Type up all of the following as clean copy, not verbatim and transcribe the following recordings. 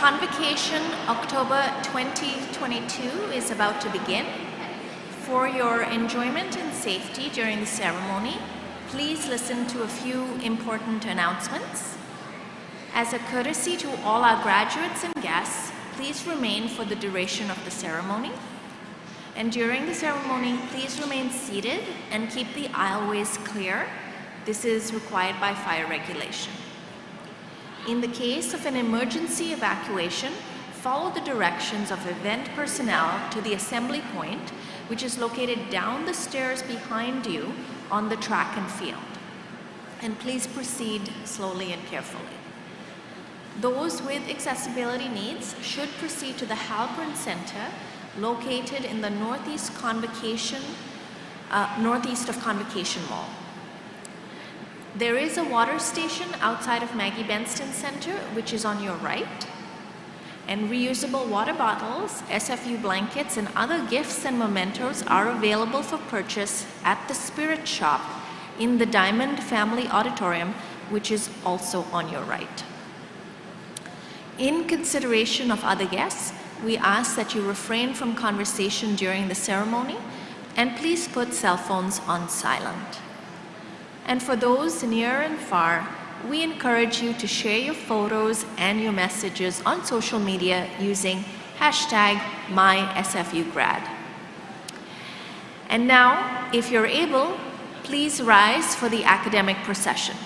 Convocation October 2022 is about to begin. For your enjoyment and safety during the ceremony, please listen to a few important announcements. As a courtesy to all our graduates and guests, please remain for the duration of the ceremony. And during the ceremony, please remain seated and keep the aisleways clear. This is required by fire regulation. In the case of an emergency evacuation, follow the directions of event personnel to the assembly point, which is located down the stairs behind you on the track and field. And please proceed slowly and carefully. Those with accessibility needs should proceed to the Halpern Center, located in the northeast of Convocation Mall. There is a water station outside of Maggie Benston Center, which is on your right. And reusable water bottles, SFU blankets, and other gifts and mementos are available for purchase at the Spirit Shop in the Diamond Family Auditorium, which is also on your right. In consideration of other guests, we ask that you refrain from conversation during the ceremony, and please put cell phones on silent. And for those near and far, we encourage you to share your photos and your messages on social media using #MySFUGrad. And now, if you're able, please rise for the academic procession.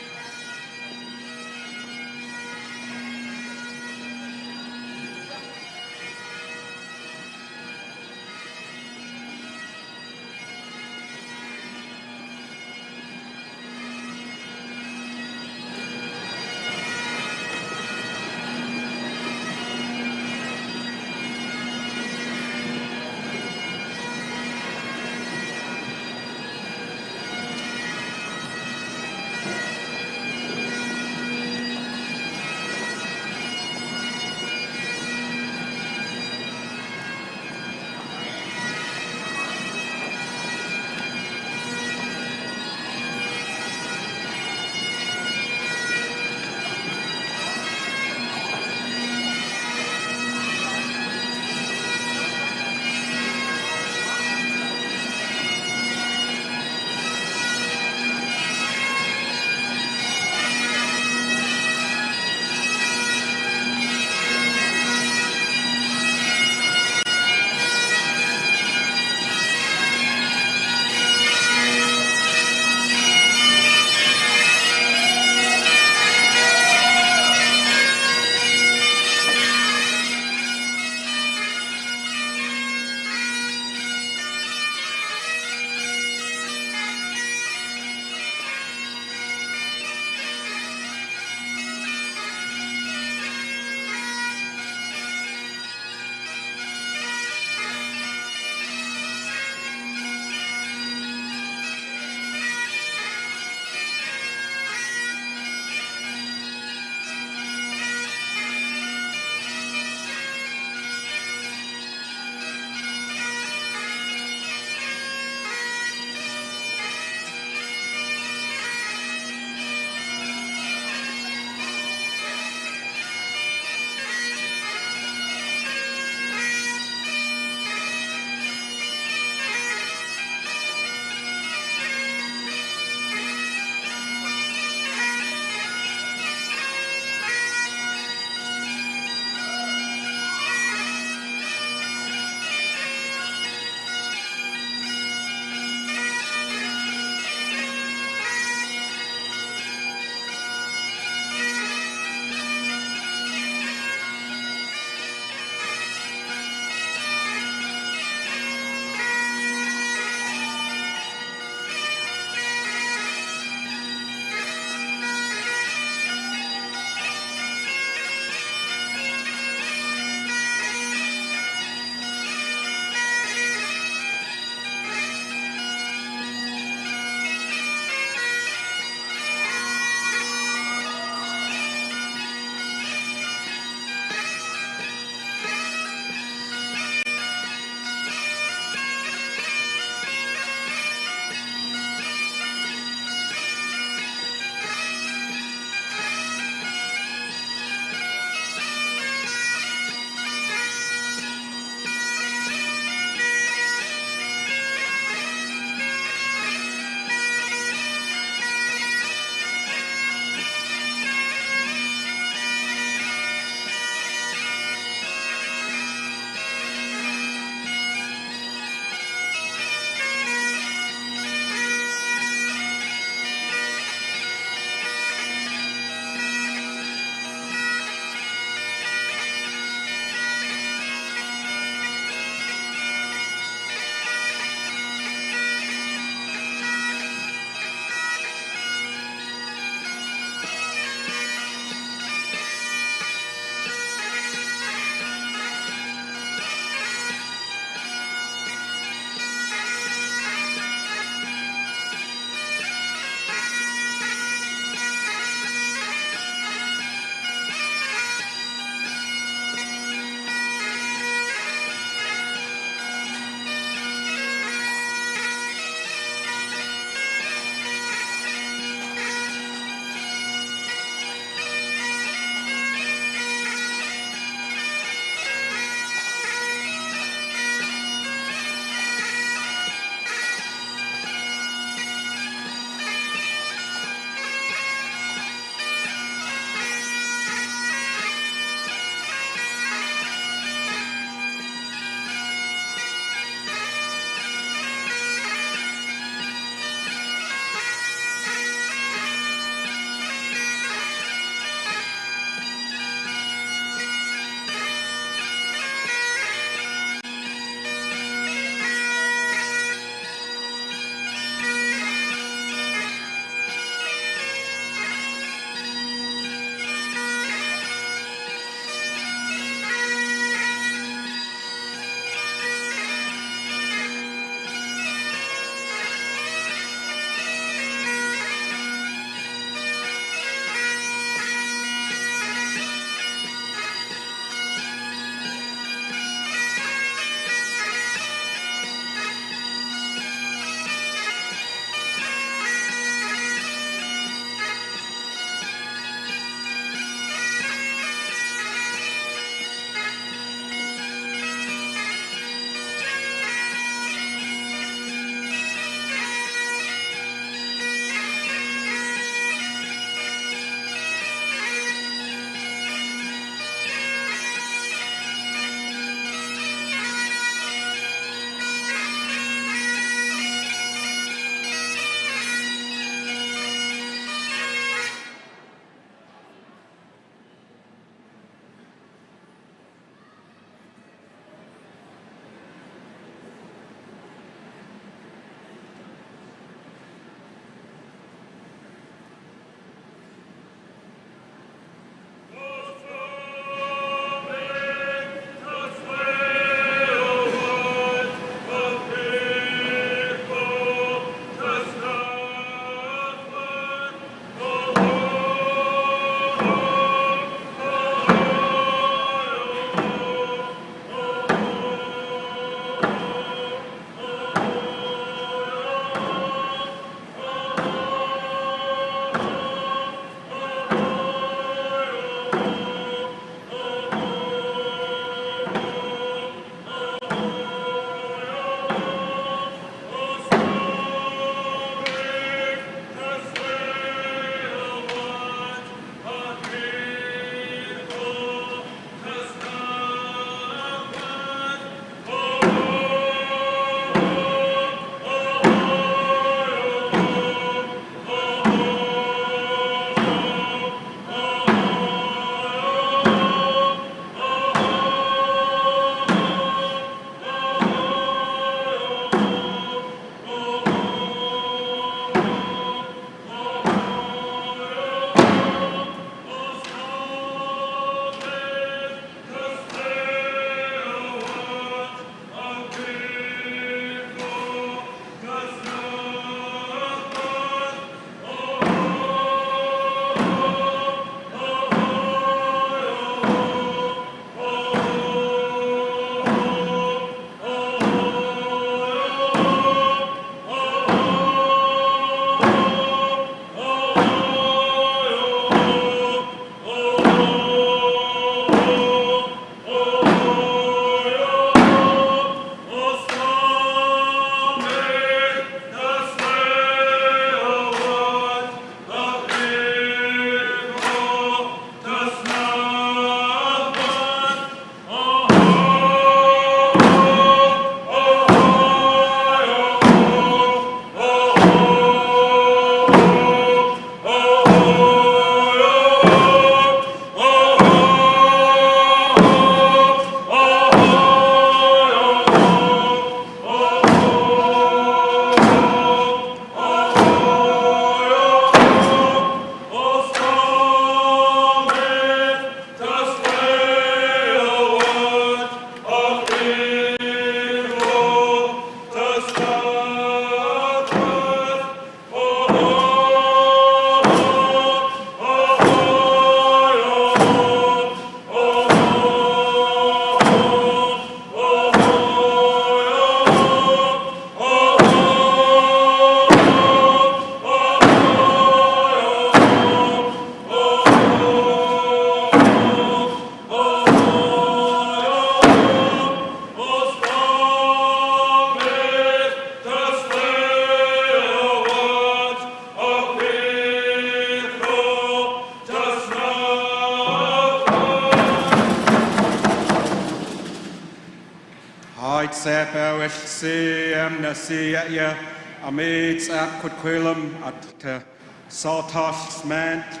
sepa si na si ya amid ap kutquilum at te saltosh smant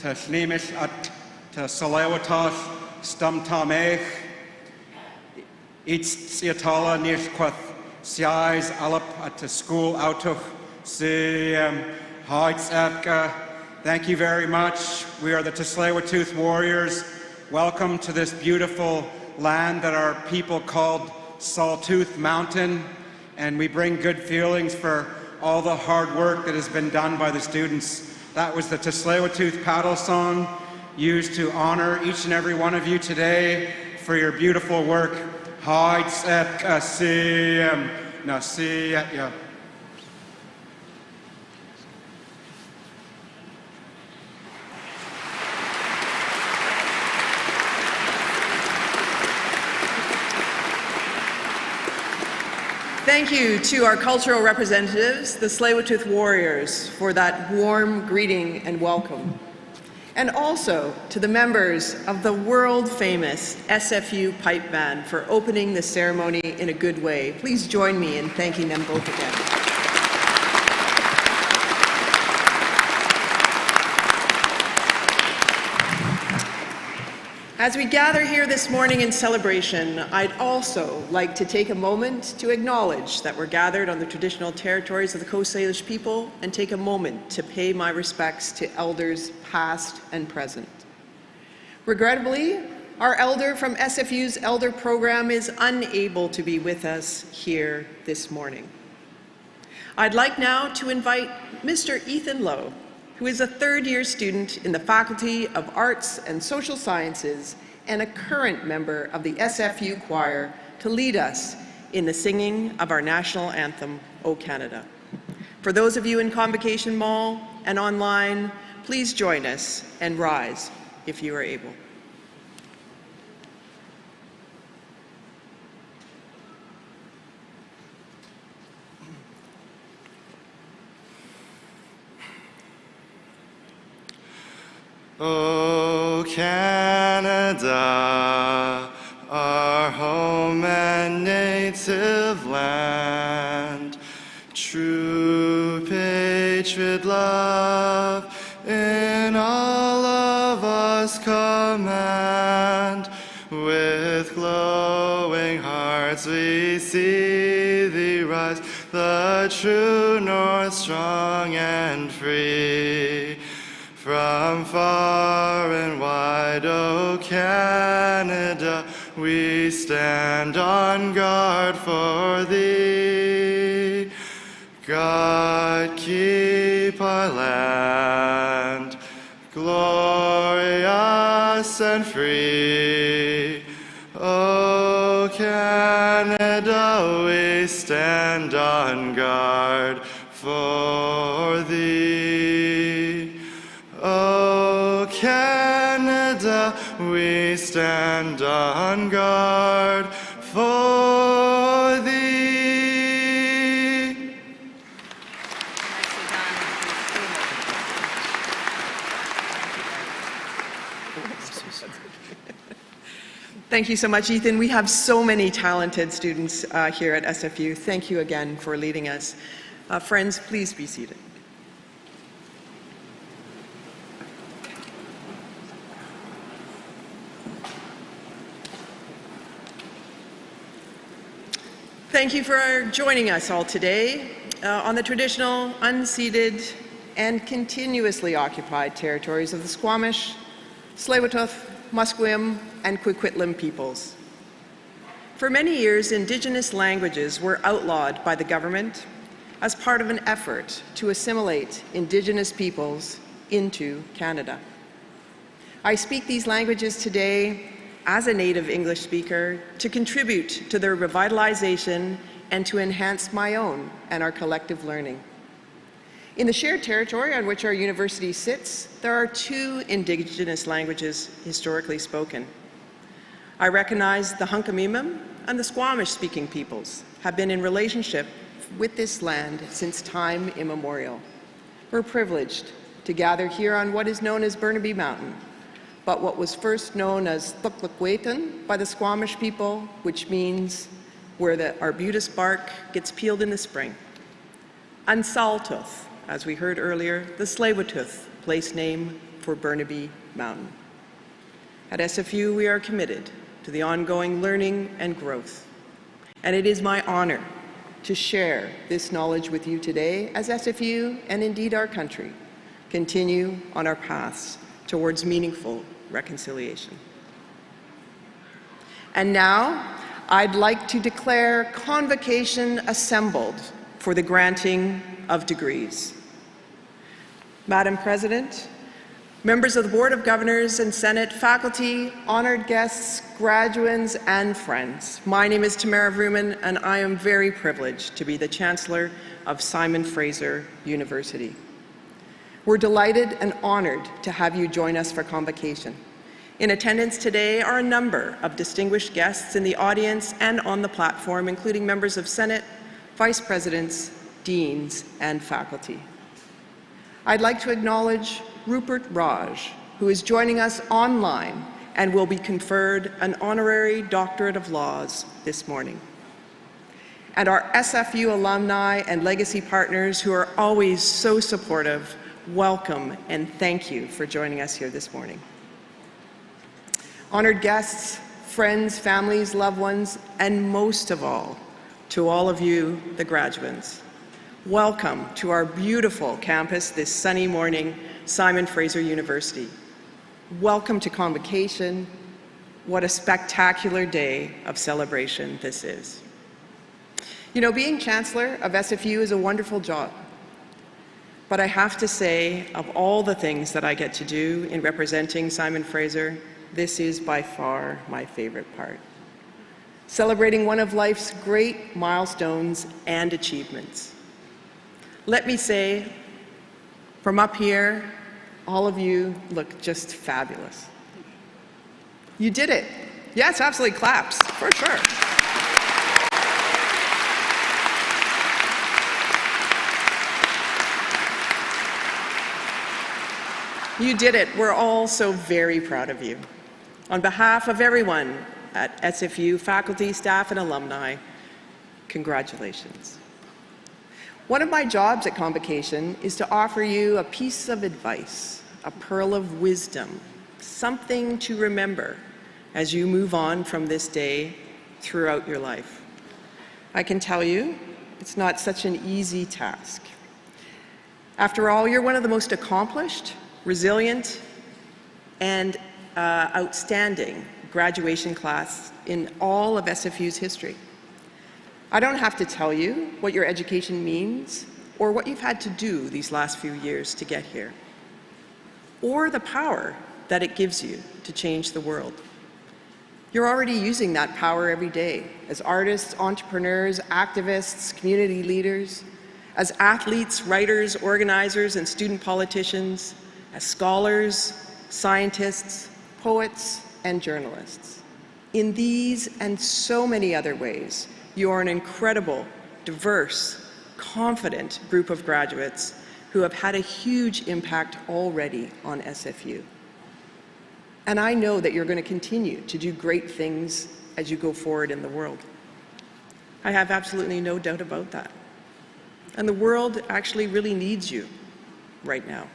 te shnemish at te salawatosh stum tamech it's siatala nishquath size alap at the school autoch si heights apka. Thank you very much. We are the Tsleil-Waututh Warriors. Welcome to this beautiful land that our people called Sawtooth Mountain, and we bring good feelings for all the hard work that has been done by the students. That was the Tsleil-Waututh paddle song used to honor each and every one of you today for your beautiful work. Thank you to our cultural representatives, the Tsleil-Waututh Warriors, for that warm greeting and welcome. And also to the members of the world-famous SFU Pipe Band for opening the ceremony in a good way. Please join me in thanking them both again. As we gather here this morning in celebration, I'd also like to take a moment to acknowledge that we're gathered on the traditional territories of the Coast Salish people and take a moment to pay my respects to elders past and present. Regrettably, our elder from SFU's Elder Program is unable to be with us here this morning. I'd like now to invite Mr. Ethan Lowe, who is a third-year student in the Faculty of Arts and Social Sciences and a current member of the SFU Choir, to lead us in the singing of our national anthem, O Canada. For those of you in Convocation Mall and online, please join us and rise if you are able. O Canada, our home and native land, true patriot love in all of us command. With glowing hearts we see thee rise, the true north strong and free. From far and wide, O Canada, we stand on guard for thee. God, keep our land glorious and free. O Canada, we stand on guard for thee. O Canada, we stand on guard for thee. Thank you so much, Ethan. We have so many talented students here at SFU. Thank you again for leading us. Friends, please be seated. Thank you for joining us all today on the traditional, unceded, and continuously occupied territories of the Squamish, Tsleil-Waututh, Musqueam, and Coquitlam peoples. For many years, Indigenous languages were outlawed by the government as part of an effort to assimilate Indigenous peoples into Canada. I speak these languages today as a native English speaker to contribute to their revitalization and to enhance my own and our collective learning. In the shared territory on which our university sits, there are two Indigenous languages historically spoken. I recognize the Hunkaminam and the Squamish-speaking peoples have been in relationship with this land since time immemorial. We're privileged to gather here on what is known as Burnaby Mountain, but what was first known as Thuklukwetan by the Squamish people, which means where the arbutus bark gets peeled in the spring. And Saltoth, as we heard earlier, the Tsleil-Waututh, place name for Burnaby Mountain. At SFU, we are committed to the ongoing learning and growth. And it is my honor to share this knowledge with you today as SFU, and indeed our country, continue on our paths towards meaningful reconciliation. And now, I'd like to declare Convocation assembled for the granting of degrees. Madam President, members of the Board of Governors and Senate, faculty, honored guests, graduands, and friends, my name is Tamara Vrooman, and I am very privileged to be the Chancellor of Simon Fraser University. We're delighted and honored to have you join us for Convocation. In attendance today are a number of distinguished guests in the audience and on the platform, including members of Senate, Vice Presidents, Deans, and faculty. I'd like to acknowledge Rupert, who is joining us online and will be conferred an Honorary Doctorate of Laws this morning. And our SFU alumni and legacy partners who are always so supportive, welcome and thank you for joining us here this morning. Honored guests, friends, families, loved ones, and most of all, to all of you, the graduands. Welcome to our beautiful campus this sunny morning, Simon Fraser University. Welcome to Convocation. What a spectacular day of celebration this is. You know, being Chancellor of SFU is a wonderful job. But I have to say, of all the things that I get to do in representing Simon Fraser, this is by far my favorite part. Celebrating one of life's great milestones and achievements. Let me say, from up here, all of you look just fabulous. You did it. Yes, absolutely, claps, for sure. You did it. We're all so very proud of you. On behalf of everyone at SFU, faculty, staff, and alumni, congratulations. One of my jobs at Convocation is to offer you a piece of advice, a pearl of wisdom, something to remember as you move on from this day throughout your life. I can tell you, it's not such an easy task. After all, you're one of the most accomplished, resilient, and outstanding graduation class in all of SFU's history. I don't have to tell you what your education means or what you've had to do these last few years to get here, or the power that it gives you to change the world. You're already using that power every day as artists, entrepreneurs, activists, community leaders, as athletes, writers, organizers, and student politicians, as scholars, scientists, poets, and journalists. In these and so many other ways, you are an incredible, diverse, confident group of graduates who have had a huge impact already on SFU. And I know that you're going to continue to do great things as you go forward in the world. I have absolutely no doubt about that. And the world actually really needs you right now.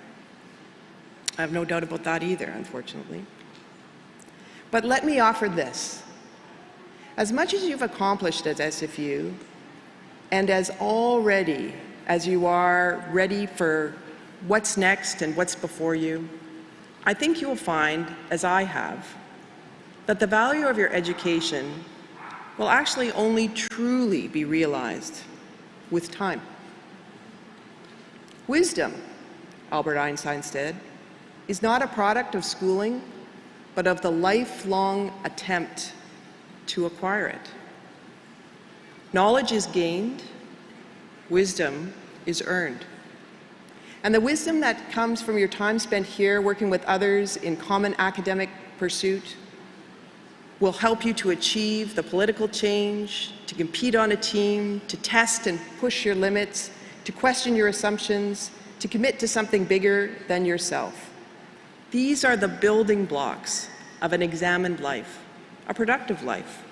I have no doubt about that either, unfortunately. But let me offer this. As much as you've accomplished at SFU, and as you are ready for what's next and what's before you, I think you'll find, as I have, that the value of your education will actually only truly be realized with time. Wisdom, Albert Einstein said, is not a product of schooling, but of the lifelong attempt to acquire it. Knowledge is gained, wisdom is earned. And the wisdom that comes from your time spent here working with others in common academic pursuit will help you to achieve the political change, to compete on a team, to test and push your limits, to question your assumptions, to commit to something bigger than yourself. These are the building blocks of an examined life, a productive life,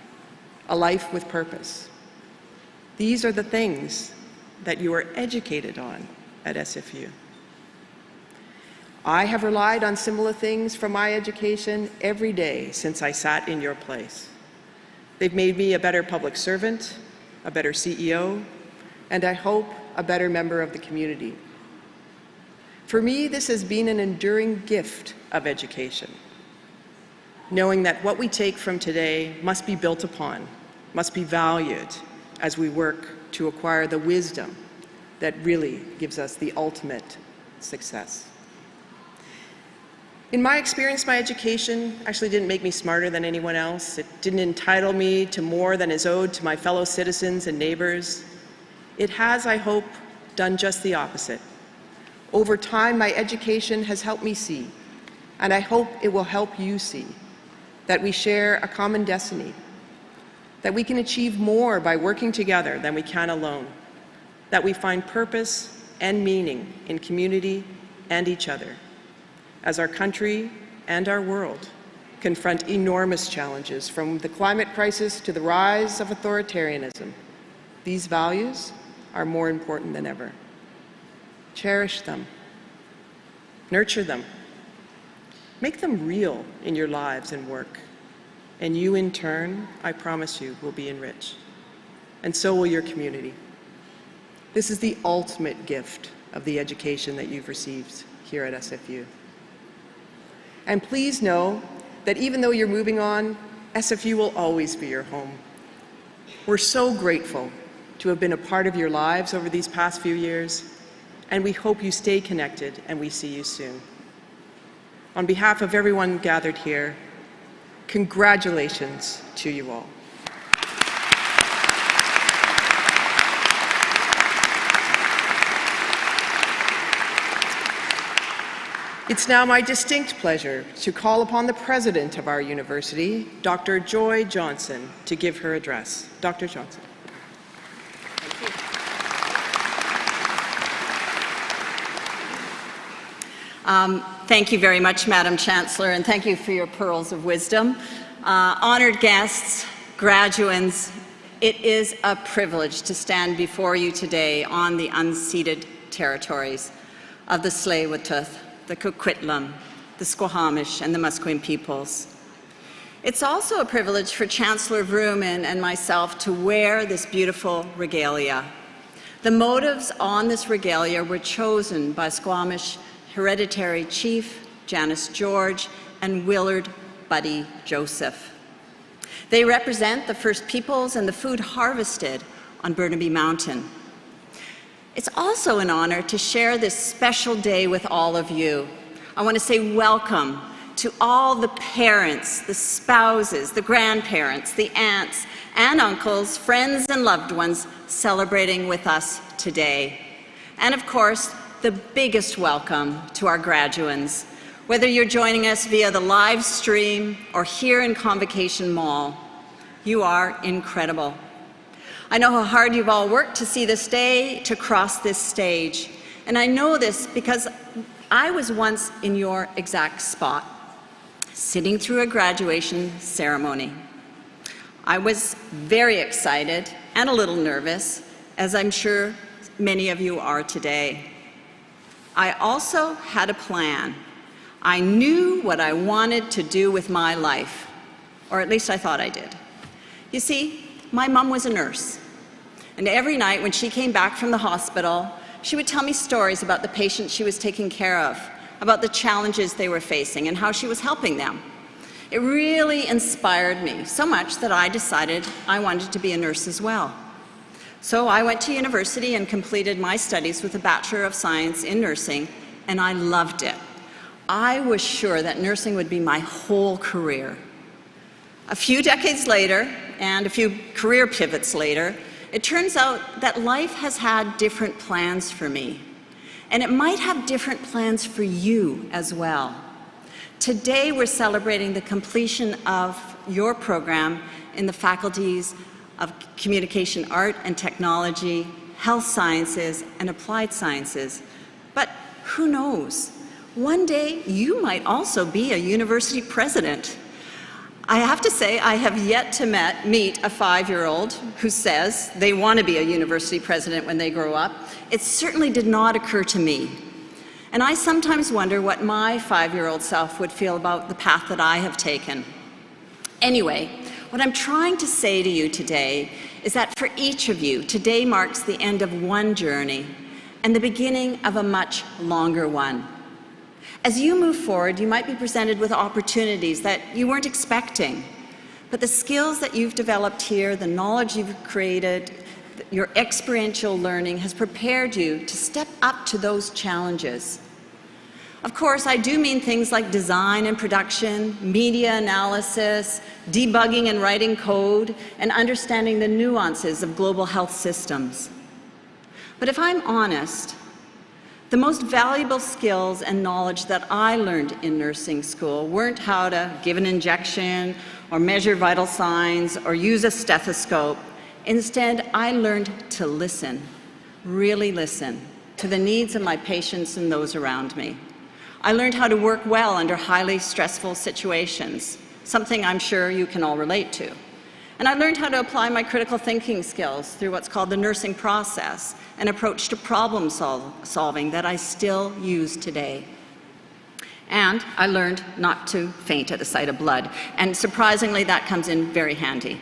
a life with purpose. These are the things that you are educated on at SFU. I have relied on similar things from my education every day since I sat in your place. They've made me a better public servant, a better CEO, and I hope a better member of the community. For me, this has been an enduring gift of education, knowing that what we take from today must be built upon, must be valued as we work to acquire the wisdom that really gives us the ultimate success. In my experience, my education actually didn't make me smarter than anyone else. It didn't entitle me to more than is owed to my fellow citizens and neighbors. It has, I hope, done just the opposite. Over time, my education has helped me see, and I hope it will help you see, that we share a common destiny, that we can achieve more by working together than we can alone, that we find purpose and meaning in community and each other, as our country and our world confront enormous challenges, from the climate crisis to the rise of authoritarianism. These values are more important than ever. Cherish them, nurture them, make them real in your lives and work, and you in turn, I promise you, will be enriched. And so will your community. This is the ultimate gift of the education that you've received here at SFU. And please know that even though you're moving on, SFU will always be your home. We're so grateful to have been a part of your lives over these past few years, and we hope you stay connected and we see you soon. On behalf of everyone gathered here, congratulations to you all. It's now my distinct pleasure to call upon the president of our university, Dr. Joy Johnson, to give her address. Dr. Johnson. Thank you very much, Madam Chancellor, and thank you for your pearls of wisdom. Honored guests, graduands, it is a privilege to stand before you today on the unceded territories of the Tsleil-Waututh, the Coquitlam, the Squamish, and the Musqueam peoples. It's also a privilege for Chancellor Vrooman and myself to wear this beautiful regalia. The motives on this regalia were chosen by Squamish Hereditary Chief Janice George and Willard Buddy Joseph. They represent the First Peoples and the food harvested on Burnaby Mountain. It's also an honor to share this special day with all of you. I want to say welcome to all the parents, the spouses, the grandparents, the aunts and uncles, friends and loved ones celebrating with us today. And of course, the biggest welcome to our graduands. Whether you're joining us via the live stream or here in Convocation Mall, you are incredible. I know how hard you've all worked to see this day, to cross this stage. And I know this because I was once in your exact spot, sitting through a graduation ceremony. I was very excited and a little nervous, as I'm sure many of you are today. I also had a plan. I knew what I wanted to do with my life, or at least I thought I did. You see, my mom was a nurse, and every night when she came back from the hospital, she would tell me stories about the patients she was taking care of, about the challenges they were facing, and how she was helping them. It really inspired me so much that I decided I wanted to be a nurse as well. So I went to university and completed my studies with a Bachelor of Science in Nursing, and I loved it. I was sure that nursing would be my whole career. A few decades later, and a few career pivots later, it turns out that life has had different plans for me, and it might have different plans for you as well. Today, we're celebrating the completion of your program in the faculties of Communication Art and Technology, Health Sciences, and Applied Sciences. But who knows? One day, you might also be a university president. I have to say, I have yet to meet a 5-year-old who says they want to be a university president when they grow up. It certainly did not occur to me. And I sometimes wonder what my 5-year-old self would feel about the path that I have taken. Anyway, what I'm trying to say to you today is that for each of you, today marks the end of one journey and the beginning of a much longer one. As you move forward, you might be presented with opportunities that you weren't expecting, but the skills that you've developed here, the knowledge you've created, your experiential learning has prepared you to step up to those challenges. Of course, I do mean things like design and production, media analysis, debugging and writing code, and understanding the nuances of global health systems. But if I'm honest, the most valuable skills and knowledge that I learned in nursing school weren't how to give an injection or measure vital signs or use a stethoscope. Instead, I learned to listen, really listen, to the needs of my patients and those around me. I learned how to work well under highly stressful situations, something I'm sure you can all relate to. And I learned how to apply my critical thinking skills through what's called the nursing process, an approach to problem solving that I still use today. And I learned not to faint at the sight of blood, and surprisingly, that comes in very handy.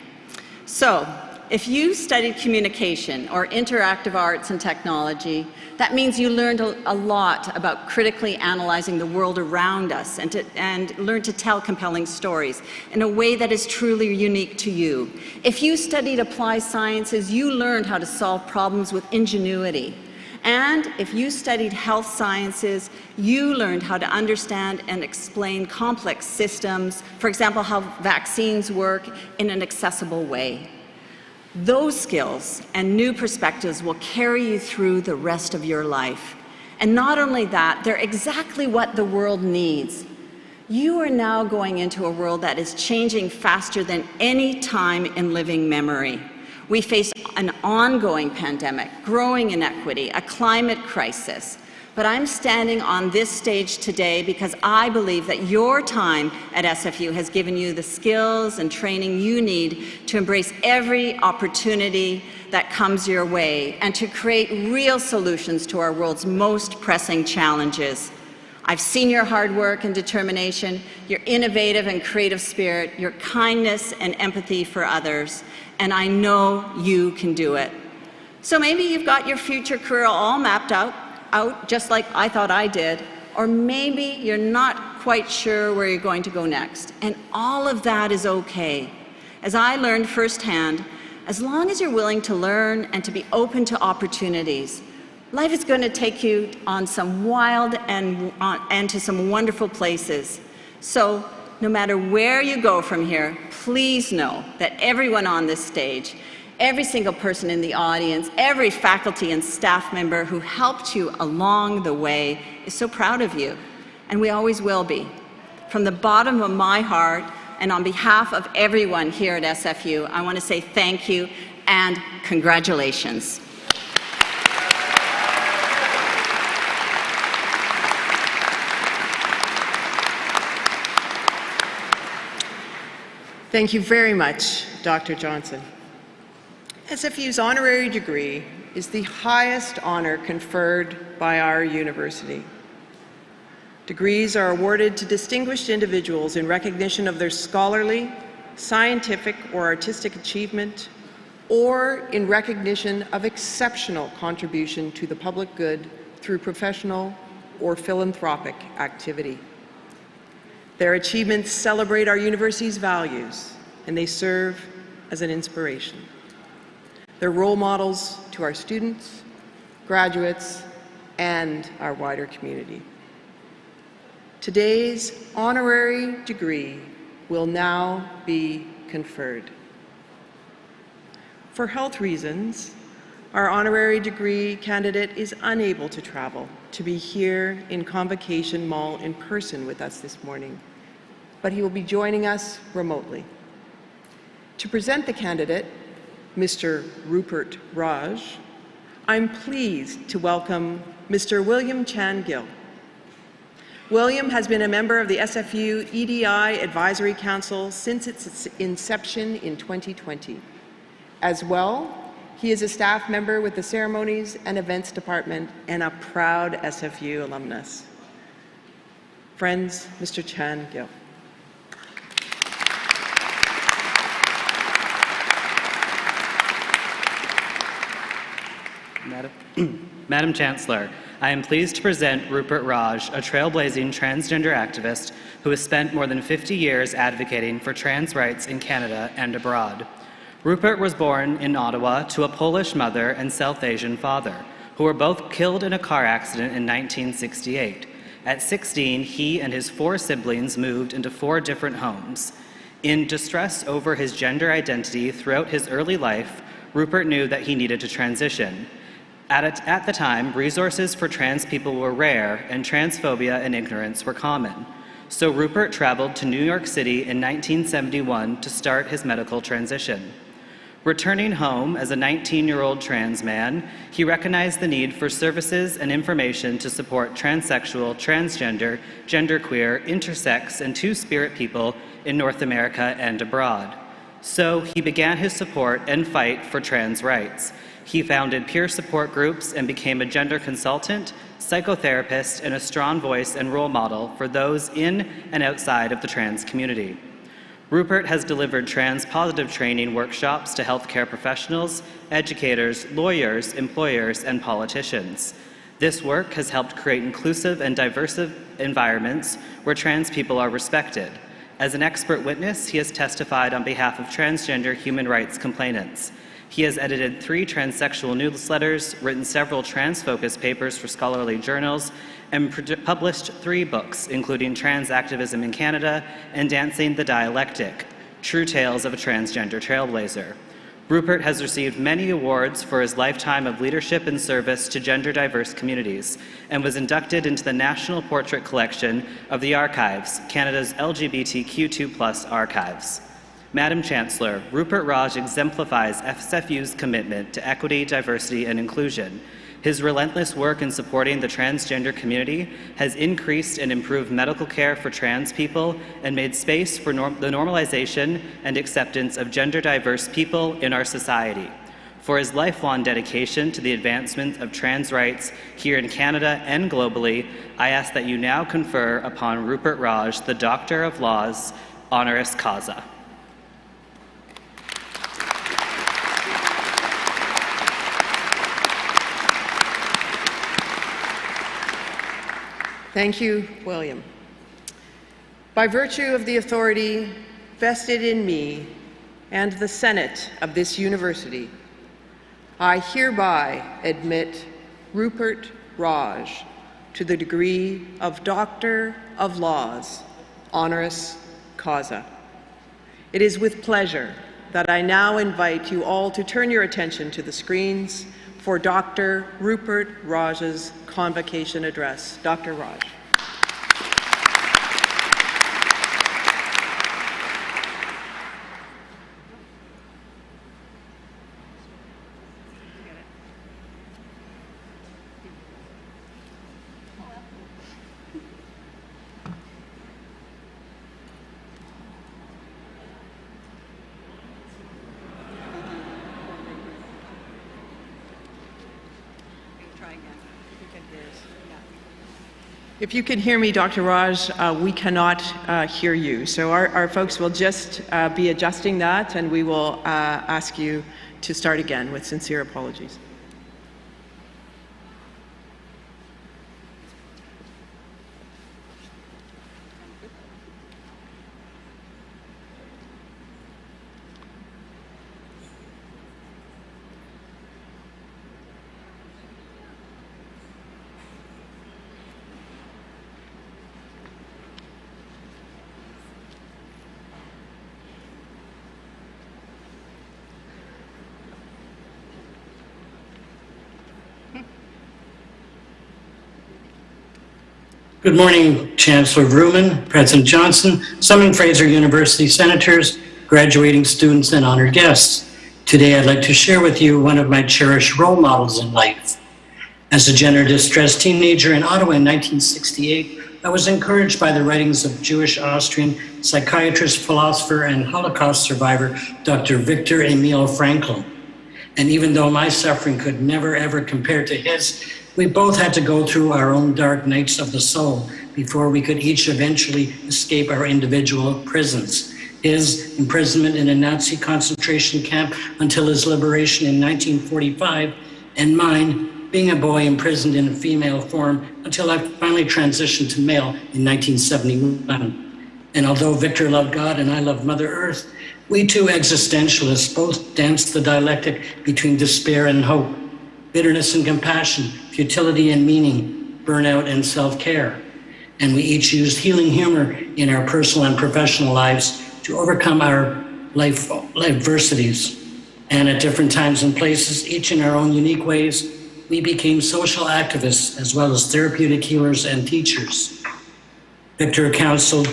So, if you studied communication or interactive arts and technology, that means you learned a lot about critically analyzing the world around us and learned to tell compelling stories in a way that is truly unique to you. If you studied applied sciences, you learned how to solve problems with ingenuity. And if you studied health sciences, you learned how to understand and explain complex systems, for example, how vaccines work in an accessible way. Those skills and new perspectives will carry you through the rest of your life. And not only that, they're exactly what the world needs. You are now going into a world that is changing faster than any time in living memory. We face an ongoing pandemic, growing inequity, a climate crisis. But I'm standing on this stage today because I believe that your time at SFU has given you the skills and training you need to embrace every opportunity that comes your way and to create real solutions to our world's most pressing challenges. I've seen your hard work and determination, your innovative and creative spirit, your kindness and empathy for others, and I know you can do it. So maybe you've got your future career all mapped out, just like I thought I did, or maybe you're not quite sure where you're going to go next. And all of that is okay. As I learned firsthand, as long as you're willing to learn and to be open to opportunities, life is going to take you on some wild and to some wonderful places. So no matter where you go from here, please know that everyone on this stage, every single person in the audience, every faculty and staff member who helped you along the way is so proud of you, and we always will be. From the bottom of my heart, and on behalf of everyone here at SFU, I want to say thank you and congratulations. Thank you very much, Dr. Johnson. SFU's honorary degree is the highest honor conferred by our university. Degrees are awarded to distinguished individuals in recognition of their scholarly, scientific, or artistic achievement, or in recognition of exceptional contribution to the public good through professional or philanthropic activity. Their achievements celebrate our university's values, and they serve as an inspiration. They're role models to our students, graduates, and our wider community. Today's honorary degree will now be conferred. For health reasons, our honorary degree candidate is unable to travel to be here in Convocation Mall in person with us this morning, but he will be joining us remotely. To present the candidate, Mr. Rupert Raj, I'm pleased to welcome Mr. William Chan Gill. William has been a member of the SFU EDI Advisory Council since its inception in 2020. As well, he is a staff member with the Ceremonies and Events Department and a proud SFU alumnus. Friends, Mr. Chan Gil. Madam Chancellor, I am pleased to present Rupert Raj, a trailblazing transgender activist who has spent more than 50 years advocating for trans rights in Canada and abroad. Rupert was born in Ottawa to a Polish mother and South Asian father, who were both killed in a car accident in 1968. At 16, he and his 4 siblings moved into 4 different homes. In distress over his gender identity throughout his early life, Rupert knew that he needed to transition. At the time, resources for trans people were rare and transphobia and ignorance were common. So Rupert traveled to New York City in 1971 to start his medical transition. Returning home as a 19-year-old trans man, he recognized the need for services and information to support transsexual, transgender, genderqueer, intersex, and two-spirit people in North America and abroad. So he began his support and fight for trans rights. He founded peer support groups and became a gender consultant, psychotherapist, and a strong voice and role model for those in and outside of the trans community. Rupert has delivered trans-positive training workshops to healthcare professionals, educators, lawyers, employers, and politicians. This work has helped create inclusive and diverse environments where trans people are respected. As an expert witness, he has testified on behalf of transgender human rights complainants. He has edited 3 transsexual newsletters, written several trans-focused papers for scholarly journals, and published 3 books, including Trans Activism in Canada and Dancing the Dialectic, True Tales of a Transgender Trailblazer. Rupert has received many awards for his lifetime of leadership and service to gender-diverse communities, and was inducted into the National Portrait Collection of the Archives, Canada's LGBTQ2+ archives. Madam Chancellor, Rupert Raj exemplifies SFU's commitment to equity, diversity, and inclusion. His relentless work in supporting the transgender community has increased and improved medical care for trans people and made space for the normalization and acceptance of gender-diverse people in our society. For his lifelong dedication to the advancement of trans rights here in Canada and globally, I ask that you now confer upon Rupert Raj the Doctor of Laws honoris causa. Thank you, William. By virtue of the authority vested in me and the Senate of this university, I hereby admit Rupert Raj to the degree of Doctor of Laws, honoris causa. It is with pleasure that I now invite you all to turn your attention to the screens for Dr. Rupert Raj's Convocation address. Dr. Raj. If you can hear me, Dr. Raj, we cannot hear you. So our folks will just be adjusting that, and we will ask you to start again with sincere apologies. Good morning, Chancellor Vrooman, President Johnson, some in Fraser University senators, graduating students, and honored guests. Today, I'd like to share with you one of my cherished role models in life. As a gender-distressed teenager in Ottawa in 1968, I was encouraged by the writings of Jewish Austrian psychiatrist, philosopher, and Holocaust survivor, Dr. Viktor Emil Frankl. And even though my suffering could never ever compare to his, we both had to go through our own dark nights of the soul before we could each eventually escape our individual prisons. His imprisonment in a Nazi concentration camp until his liberation in 1945, and mine being a boy imprisoned in a female form until I finally transitioned to male in 1971. And although Victor loved God and I loved Mother Earth, we two existentialists both danced the dialectic between despair and hope, bitterness and compassion, futility and meaning, burnout and self-care. And we each used healing humor in our personal and professional lives to overcome our life adversities. And at different times and places, each in our own unique ways, we became social activists as well as therapeutic healers and teachers. Victor counseled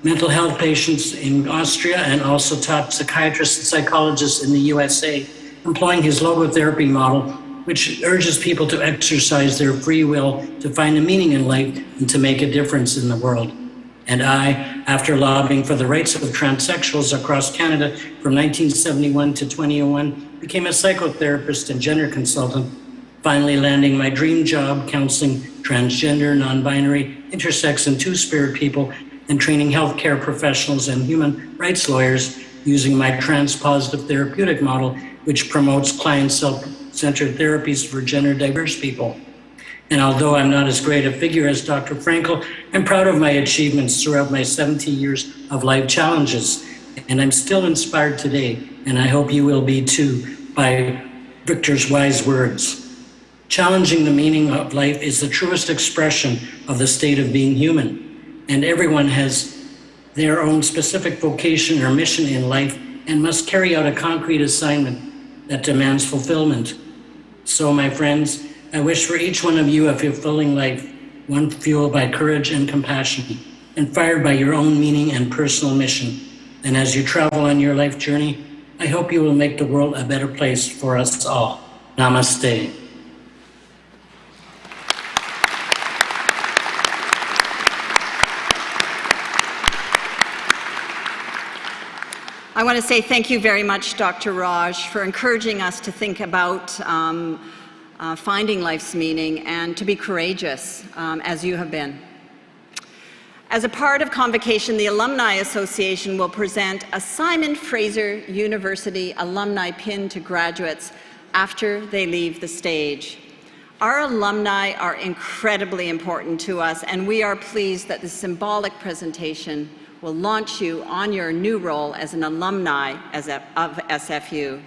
mental health patients in Austria and also taught psychiatrists and psychologists in the USA, employing his logotherapy model, which urges people to exercise their free will to find a meaning in life and to make a difference in the world. And I, after lobbying for the rights of transsexuals across Canada from 1971 to 2001, became a psychotherapist and gender consultant, finally landing my dream job counseling transgender, non-binary, intersex, and two-spirit people and training healthcare professionals and human rights lawyers using my trans-positive therapeutic model, which promotes client self-centered therapies for gender-diverse people. And although I'm not as great a figure as Dr. Frankl, I'm proud of my achievements throughout my 70 years of life challenges. And I'm still inspired today, and I hope you will be too, by Victor's wise words. Challenging the meaning of life is the truest expression of the state of being human, and everyone has their own specific vocation or mission in life and must carry out a concrete assignment that demands fulfillment. So, my friends, I wish for each one of you a fulfilling life, one fueled by courage and compassion, and fired by your own meaning and personal mission. And as you travel on your life journey, I hope you will make the world a better place for us all. Namaste. I want to say thank you very much, Dr. Raj, for encouraging us to think about finding life's meaning and to be courageous, as you have been. As a part of Convocation, the Alumni Association will present a Simon Fraser University alumni pin to graduates after they leave the stage. Our alumni are incredibly important to us, and we are pleased that the symbolic presentation will launch you on your new role as an alumni of SFU.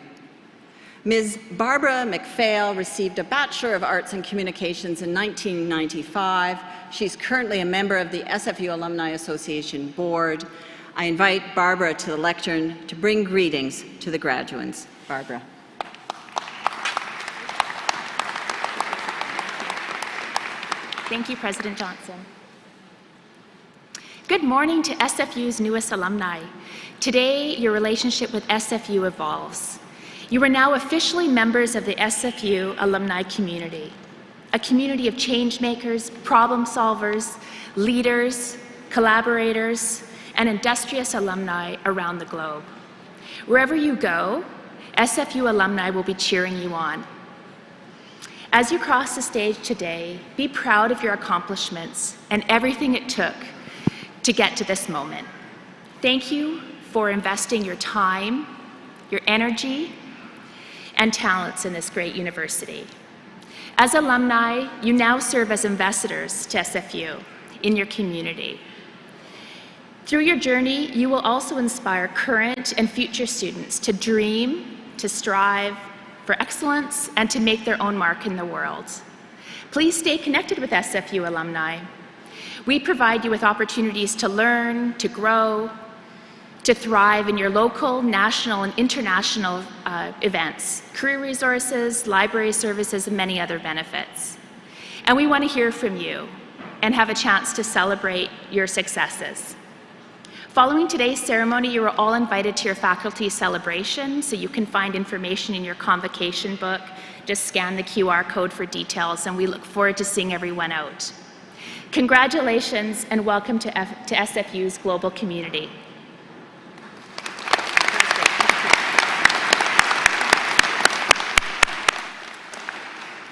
Ms. Barbara McPhail received a Bachelor of Arts in Communications in 1995. She's currently a member of the SFU Alumni Association Board. I invite Barbara to the lectern to bring greetings to the graduands. Barbara. Thank you, President Johnson. Good morning to SFU's newest alumni. Today, your relationship with SFU evolves. You are now officially members of the SFU alumni community, a community of change makers, problem solvers, leaders, collaborators, and industrious alumni around the globe. Wherever you go, SFU alumni will be cheering you on. As you cross the stage today, be proud of your accomplishments and everything it took to get to this moment. Thank you for investing your time, your energy, and talents in this great university. As alumni, you now serve as ambassadors to SFU in your community. Through your journey, you will also inspire current and future students to dream, to strive for excellence, and to make their own mark in the world. Please stay connected with SFU alumni. We provide you with opportunities to learn, to grow, to thrive in your local, national, and international events, career resources, library services, and many other benefits. And we want to hear from you and have a chance to celebrate your successes. Following today's ceremony, you are all invited to your faculty celebration, so you can find information in your convocation book. Just scan the QR code for details, and we look forward to seeing everyone out. Congratulations and welcome to SFU's global community.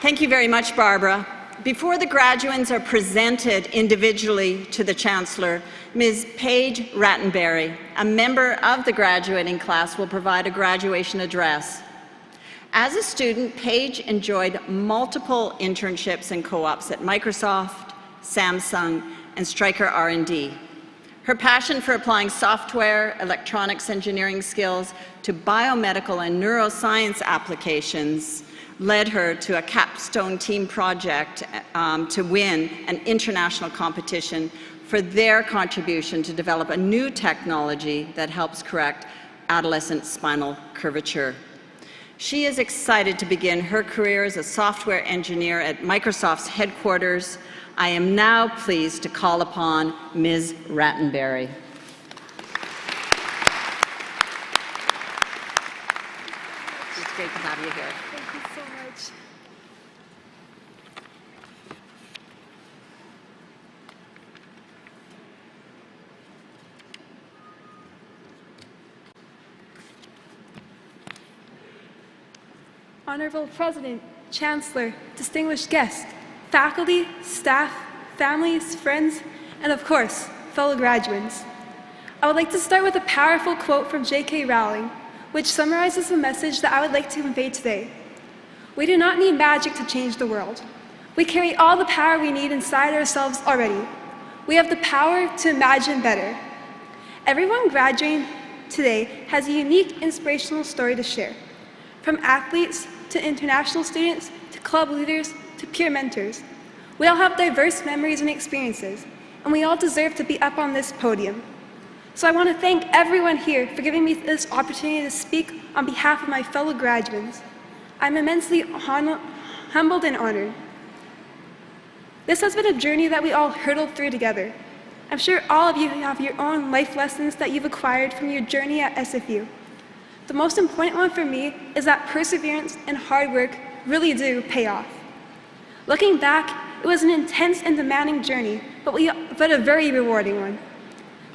Thank you very much, Barbara. Before the graduands are presented individually to the Chancellor, Ms. Paige Rattenberry, a member of the graduating class, will provide a graduation address. As a student, Paige enjoyed multiple internships and co-ops at Microsoft, Samsung, and Stryker R&D. Her passion for applying software, electronics engineering skills to biomedical and neuroscience applications led her to a capstone team project to win an international competition for their contribution to develop a new technology that helps correct adolescent spinal curvature. She is excited to begin her career as a software engineer at Microsoft's headquarters. I am now pleased to call upon Ms. Rattenberry. It's great to have you here. Thank you so much. Honorable President, Chancellor, distinguished guests, faculty, staff, families, friends, and of course, fellow graduates. I would like to start with a powerful quote from J.K. Rowling, which summarizes the message that I would like to convey today. We do not need magic to change the world. We carry all the power we need inside ourselves already. We have the power to imagine better. Everyone graduating today has a unique inspirational story to share. From athletes to international students to club leaders to peer mentors. We all have diverse memories and experiences, and we all deserve to be up on this podium. So I want to thank everyone here for giving me this opportunity to speak on behalf of my fellow graduates. I'm immensely humbled and honored. This has been a journey that we all hurdled through together. I'm sure all of you have your own life lessons that you've acquired from your journey at SFU. The most important one for me is that perseverance and hard work really do pay off. Looking back, it was an intense and demanding journey, but a very rewarding one.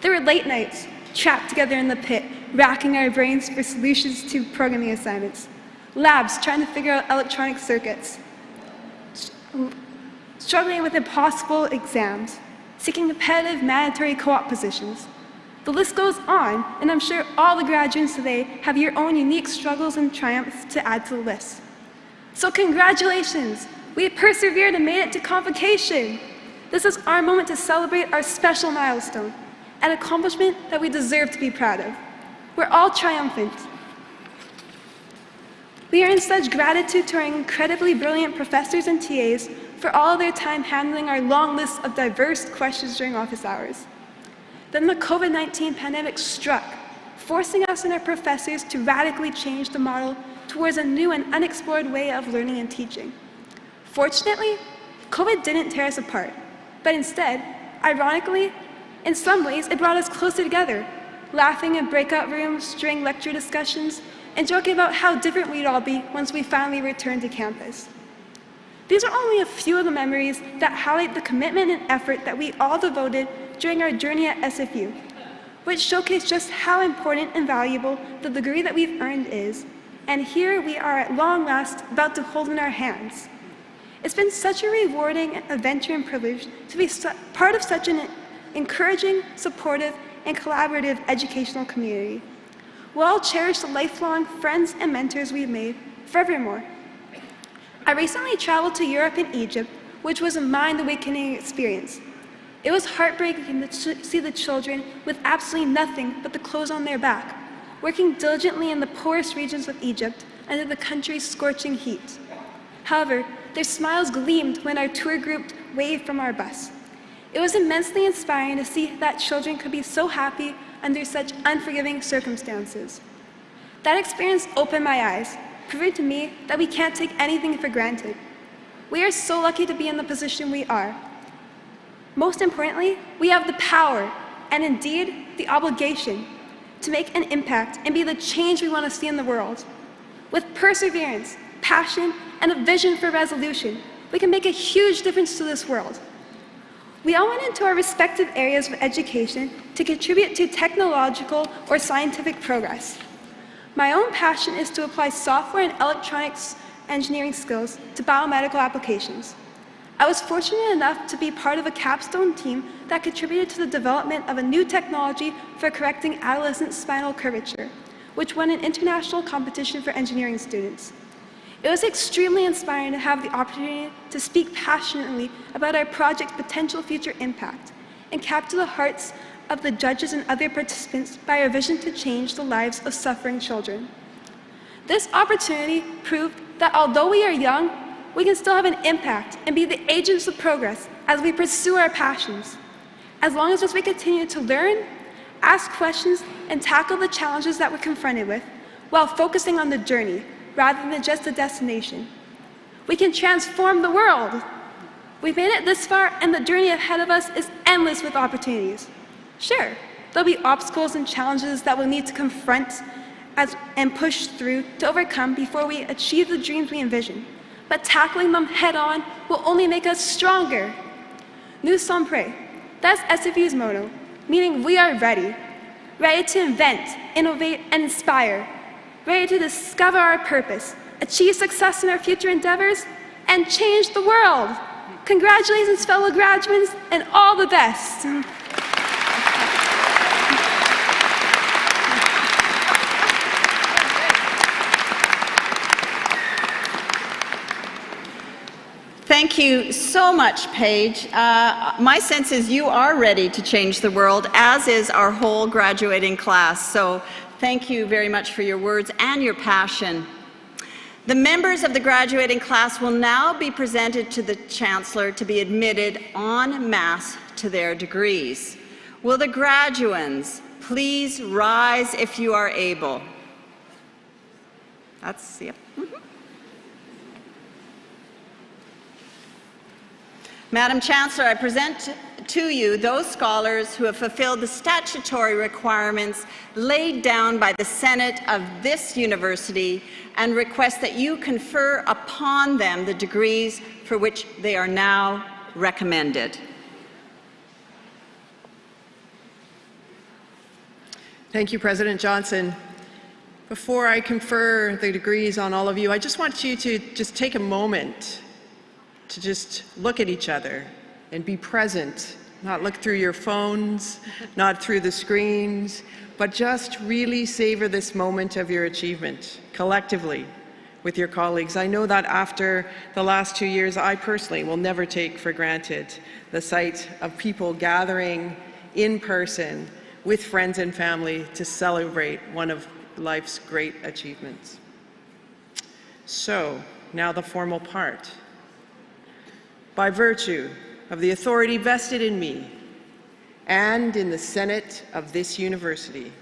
There were late nights, trapped together in the pit, racking our brains for solutions to programming assignments, labs trying to figure out electronic circuits, struggling with impossible exams, seeking competitive mandatory co-op positions. The list goes on, and I'm sure all the graduates today have your own unique struggles and triumphs to add to the list. So congratulations! We persevered and made it to Convocation. This is our moment to celebrate our special milestone, an accomplishment that we deserve to be proud of. We're all triumphant. We are in such gratitude to our incredibly brilliant professors and TAs for all of their time handling our long list of diverse questions during office hours. Then the COVID-19 pandemic struck, forcing us and our professors to radically change the model towards a new and unexplored way of learning and teaching. Fortunately, COVID didn't tear us apart, but instead, ironically, in some ways, it brought us closer together, laughing in breakout rooms during lecture discussions, and joking about how different we'd all be once we finally returned to campus. These are only a few of the memories that highlight the commitment and effort that we all devoted during our journey at SFU, which showcase just how important and valuable the degree that we've earned is, and here we are at long last about to hold in our hands. It's been such a rewarding adventure and privilege to be part of such an encouraging, supportive, and collaborative educational community. We'll all cherish the lifelong friends and mentors we've made forevermore. I recently traveled to Europe and Egypt, which was a mind-awakening experience. It was heartbreaking to see the children with absolutely nothing but the clothes on their back, working diligently in the poorest regions of Egypt under the country's scorching heat. However, their smiles gleamed when our tour group waved from our bus. It was immensely inspiring to see that children could be so happy under such unforgiving circumstances. That experience opened my eyes, proving to me that we can't take anything for granted. We are so lucky to be in the position we are. Most importantly, we have the power, and indeed, the obligation, to make an impact and be the change we want to see in the world. With perseverance, passion, and a vision for resolution, we can make a huge difference to this world. We all went into our respective areas of education to contribute to technological or scientific progress. My own passion is to apply software and electronics engineering skills to biomedical applications. I was fortunate enough to be part of a capstone team that contributed to the development of a new technology for correcting adolescent spinal curvature, which won an international competition for engineering students. It was extremely inspiring to have the opportunity to speak passionately about our project's potential future impact and capture the hearts of the judges and other participants by our vision to change the lives of suffering children. This opportunity proved that although we are young, we can still have an impact and be the agents of progress as we pursue our passions. As long as we continue to learn, ask questions, and tackle the challenges that we're confronted with, while focusing on the journey rather than just the destination, we can transform the world. We've made it this far, and the journey ahead of us is endless with opportunities. Sure, there'll be obstacles and challenges that we'll need to confront and push through to overcome before we achieve the dreams we envision. But tackling them head-on will only make us stronger. Nous sommes prêts. That's SFU's motto, meaning we are ready. Ready to invent, innovate, and inspire. Ready to discover our purpose, achieve success in our future endeavors, and change the world. Congratulations, fellow graduates, and all the best. Thank you so much, Paige. My sense is you are ready to change the world, as is our whole graduating class. So thank you very much for your words and your passion. The members of the graduating class will now be presented to the Chancellor to be admitted en masse to their degrees. Will the graduands please rise if you are able? That's, yep. Madam Chancellor, I present to you those scholars who have fulfilled the statutory requirements laid down by the Senate of this university and request that you confer upon them the degrees for which they are now recommended. Thank you, President Johnson. Before I confer the degrees on all of you, I just want you to just take a moment to just look at each other and be present, not look through your phones, not through the screens, but just really savor this moment of your achievement collectively with your colleagues. I know that after the last 2 years, I personally will never take for granted the sight of people gathering in person with friends and family to celebrate one of life's great achievements. So, now the formal part. By virtue of the authority vested in me and in the Senate of this university,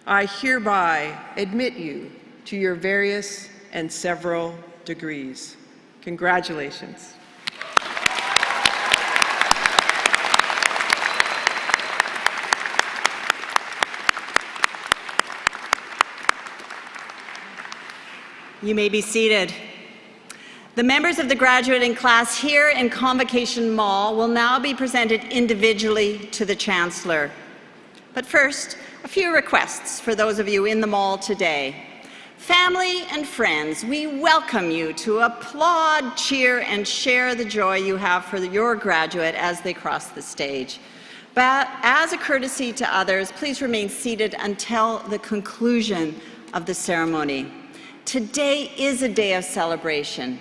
I hereby admit you to your various and several degrees. Congratulations. You may be seated. The members of the graduating class here in Convocation Mall will now be presented individually to the Chancellor. But first, a few requests for those of you in the mall today. Family and friends, we welcome you to applaud, cheer, and share the joy you have for your graduate as they cross the stage. But as a courtesy to others, please remain seated until the conclusion of the ceremony. Today is a day of celebration.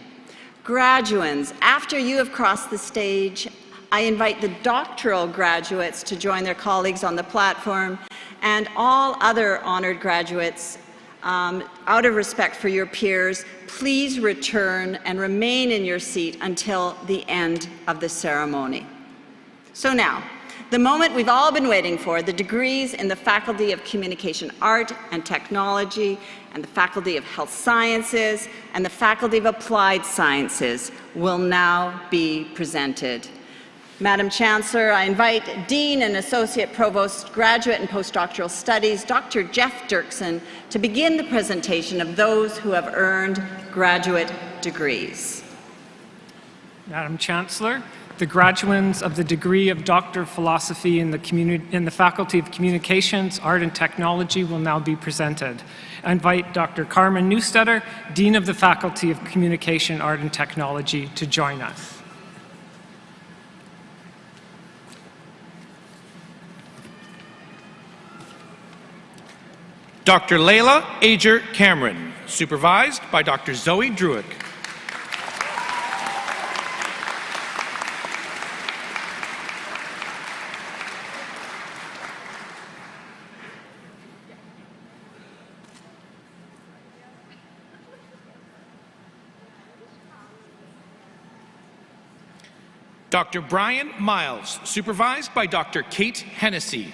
Graduands, after you have crossed the stage, I invite the doctoral graduates to join their colleagues on the platform, and all other honored graduates, out of respect for your peers, please return and remain in your seat until the end of the ceremony. So now, the moment we've all been waiting for, the degrees in the Faculty of Communication Art and Technology, and the Faculty of Health Sciences, and the Faculty of Applied Sciences will now be presented. Madam Chancellor, I invite Dean and Associate Provost, Graduate and Postdoctoral Studies, Dr. Jeff Dirksen, to begin the presentation of those who have earned graduate degrees. Madam Chancellor, the graduands of the degree of Doctor of Philosophy in the Faculty of Communications, Art and Technology will now be presented. I invite Dr. Carmen Neustetter, Dean of the Faculty of Communication, Art and Technology, to join us. Dr. Layla Ager Cameron, supervised by Dr. Zoe Druick. Dr. Brian Miles, supervised by Dr. Kate Hennessy.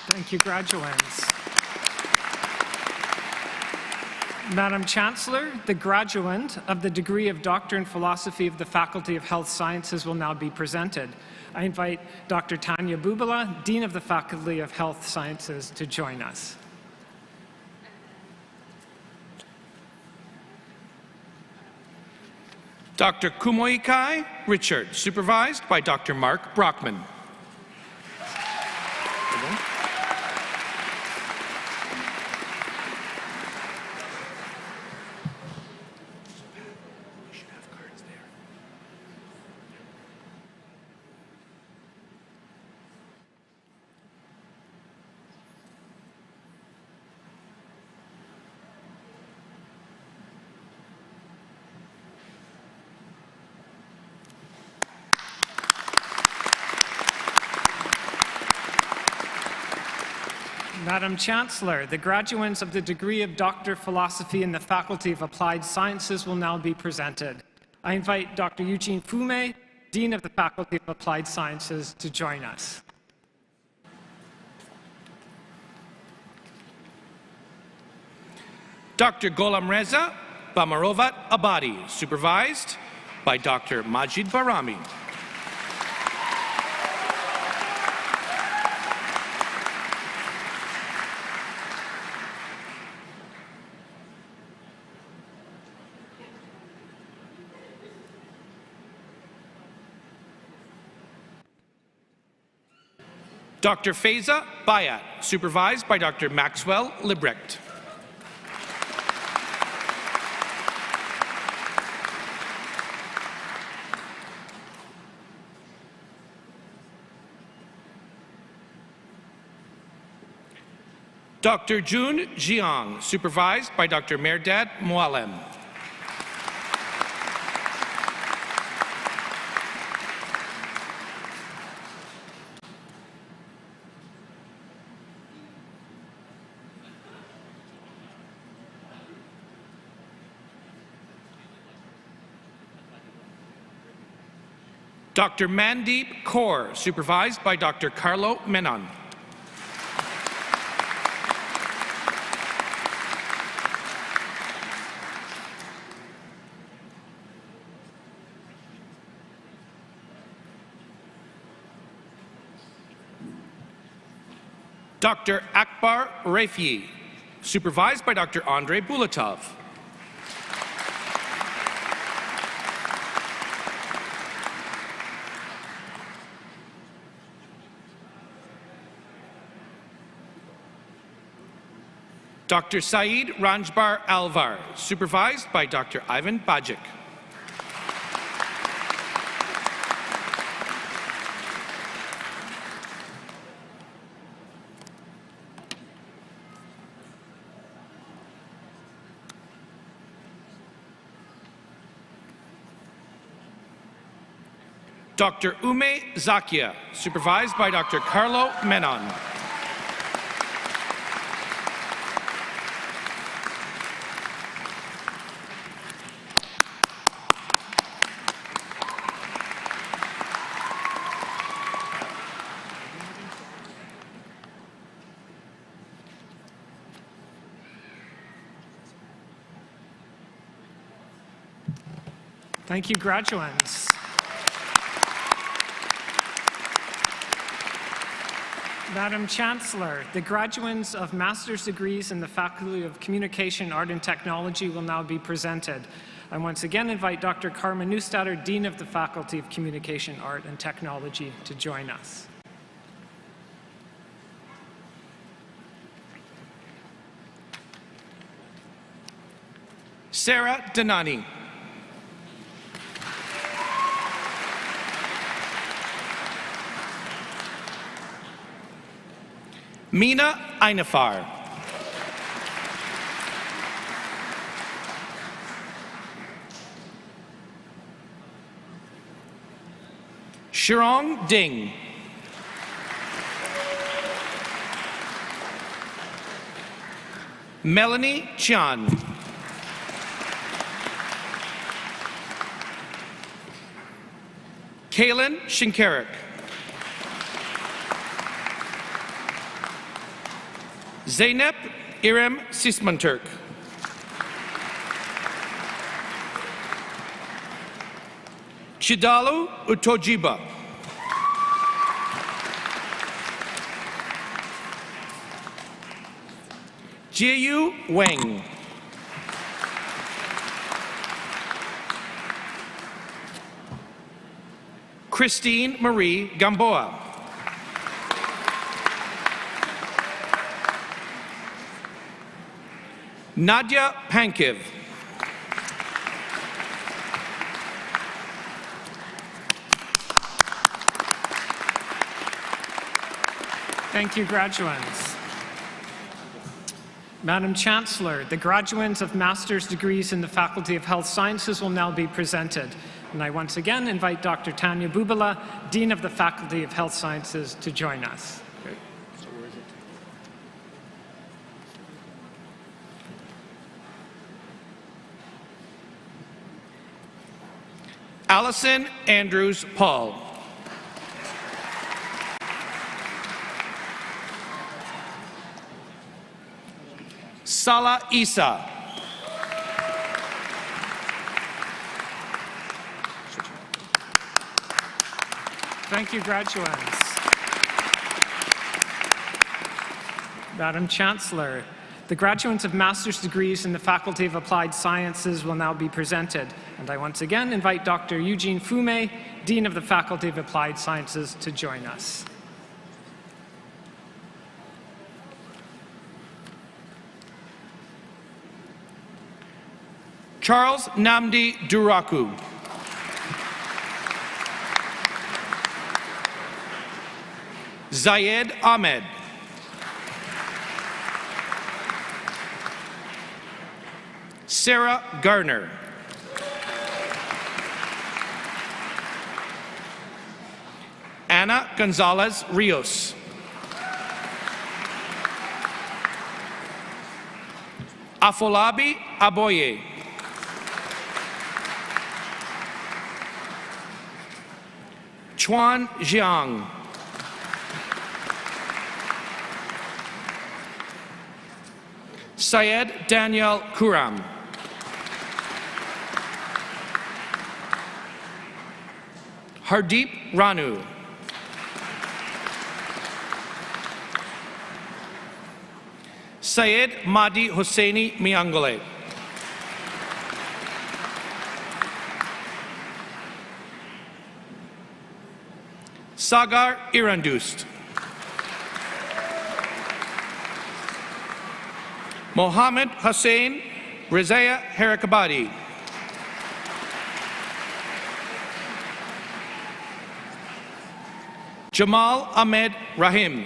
Thank you, graduands. Madam Chancellor, the graduand of the degree of Doctor in Philosophy of the Faculty of Health Sciences will now be presented. I invite Dr. Tanya Bubala, Dean of the Faculty of Health Sciences, to join us. Dr. Kumoikai Richard, supervised by Dr. Mark Brockman. Madam Chancellor, the graduands of the degree of Doctor of Philosophy in the Faculty of Applied Sciences will now be presented. I invite Dr. Eugene Fume, Dean of the Faculty of Applied Sciences, to join us. Dr. Golamreza Bamarovat Abadi, supervised by Dr. Majid Barami. Dr. Faiza Bayat, supervised by Dr. Maxwell Librecht. Dr. Jun Jiang, supervised by Dr. Merdad Mualem. Dr. Mandeep Kaur, supervised by Dr. Carlo Menon. Dr. Akbar Rafi, supervised by Dr. Andrei Bulatov. Dr. Saeed Ranjbar Alvar, supervised by Dr. Ivan Bajic. Dr. Ume Zakia, supervised by Dr. Carlo Menon. Thank you, graduands. Madam Chancellor, the graduates of master's degrees in the Faculty of Communication, Art and Technology will now be presented. I once again invite Dr. Carmen Neustaedter, Dean of the Faculty of Communication, Art and Technology, to join us. Sarah Danani. Mina Einafar. Shirong Ding. Melanie Chan. Kaylin Shinkarik. Zeynep İrem Sismanturk. Chidalu Utojiba. Jieyu Wang. Christine Marie Gamboa. Nadia Pankiv. Thank you, graduands. Madam Chancellor, the graduates of master's degrees in the Faculty of Health Sciences will now be presented. And I once again invite Dr. Tanya Bubala, Dean of the Faculty of Health Sciences, to join us. Allison Andrews Paul. Salah Isa. Thank you, graduates. Madam Chancellor, the graduates of master's degrees in the Faculty of Applied Sciences will now be presented. And I once again invite Dr. Eugene Fume, Dean of the Faculty of Applied Sciences, to join us. Charles Namdi Duraku. Zayed Ahmed. Sarah Garner. Ana Gonzalez Rios. Afolabi Aboye. Chuan Jiang. Syed Daniel Kuram. Hardeep Ranu. Syed Mahdi Hosseini Miangale. Sagar Irandust. Mohammed Hussein Rizaya Harakabadi. Jamal Ahmed Rahim.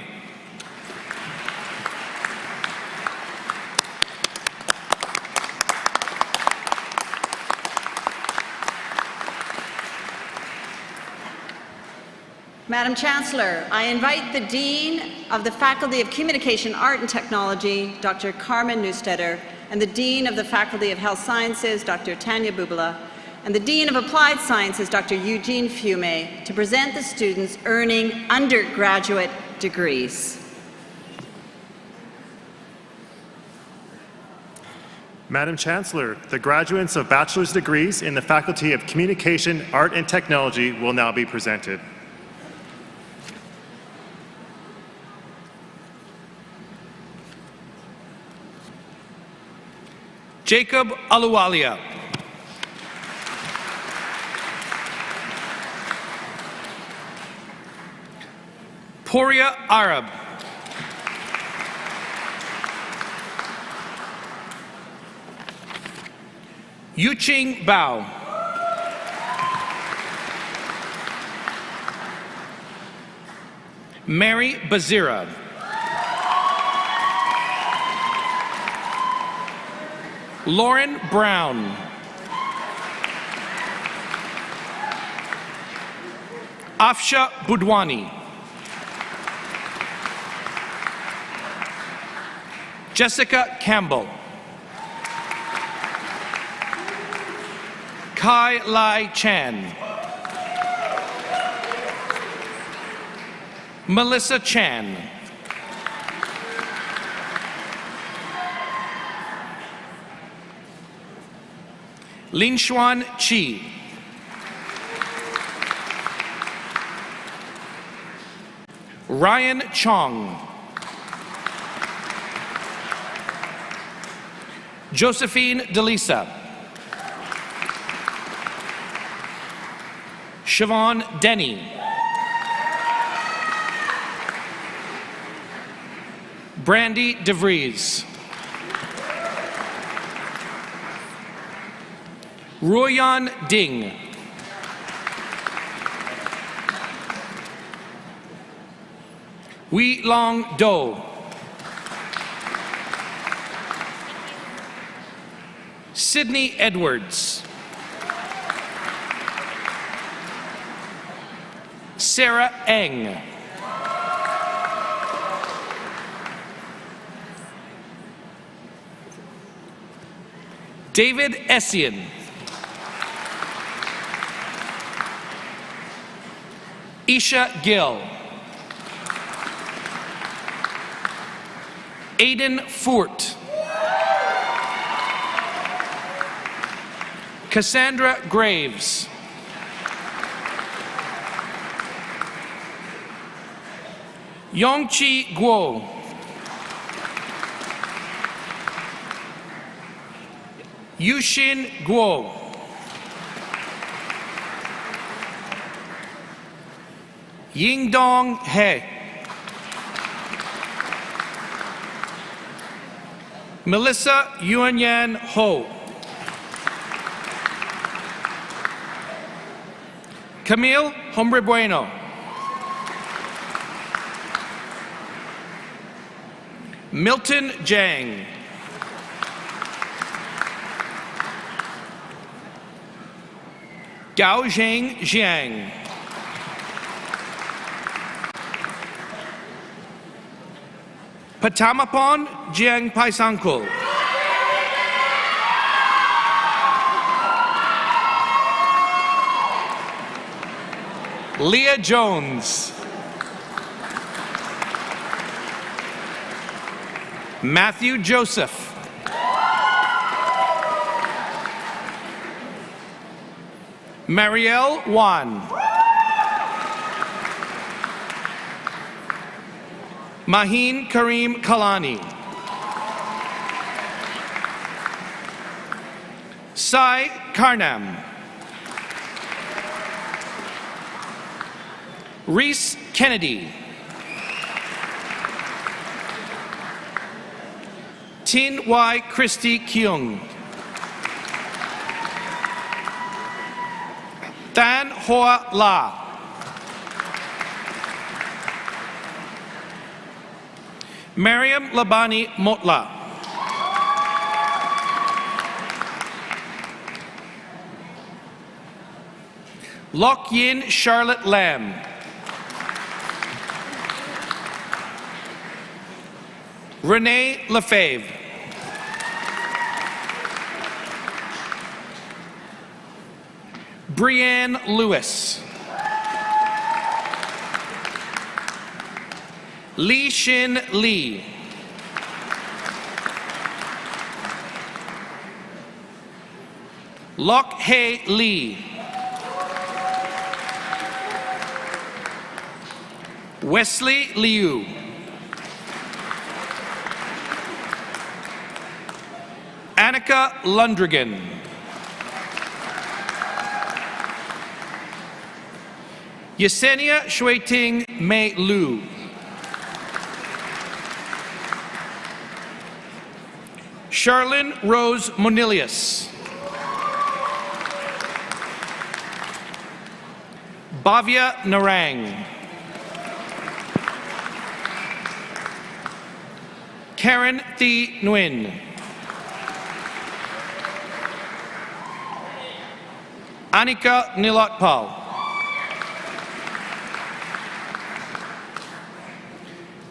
Madam Chancellor, I invite the Dean of the Faculty of Communication, Art and Technology, Dr. Carmen Neustaedter, and the Dean of the Faculty of Health Sciences, Dr. Tanya Bubala, and the Dean of Applied Sciences, Dr. Eugene Fume, to present the students earning undergraduate degrees. Madam Chancellor, the graduates of bachelor's degrees in the Faculty of Communication, Art and Technology will now be presented. Jacob Aluwalia. Poria Arab. Yuching Bao. Mary Bazira. Lauren Brown. Afsha Budwani. Jessica Campbell. Kai Lai Chan. Melissa Chan. Linshuan Chi. Ryan Chong. Josephine DeLisa. Siobhan Denny. Brandy DeVries. Royan Ding. Wee Long Do. Sydney Edwards. Sarah Eng. David Essien. Isha Gill. Aiden Fort. Cassandra Graves. Yongchi Guo. Yushin Guo. Yingdong He. Melissa Yuanyan Ho. Camille Hombre Bueno. Milton Jang. Gao Zheng Jiang. Patamapon Jiang Paisankul. Leah Jones. Matthew Joseph. Marielle Wan. Maheen Kareem Kalani. Sai Karnam. Reese Kennedy. Tin Y Christy Kyung. Tan Hoa La. Mariam Labani Motla. Lock Yin Charlotte Lamb. Renee Lefebvre. Brianne Lewis. Li Shin Lee. Lok Hae Lee. Wesley Liu. Annika Lundrigan. Yesenia Shuiting Mei Lu. Charlene Rose Monilius. Bhavya Narang. Karen Thi Nguyen. Anika Nilotpal.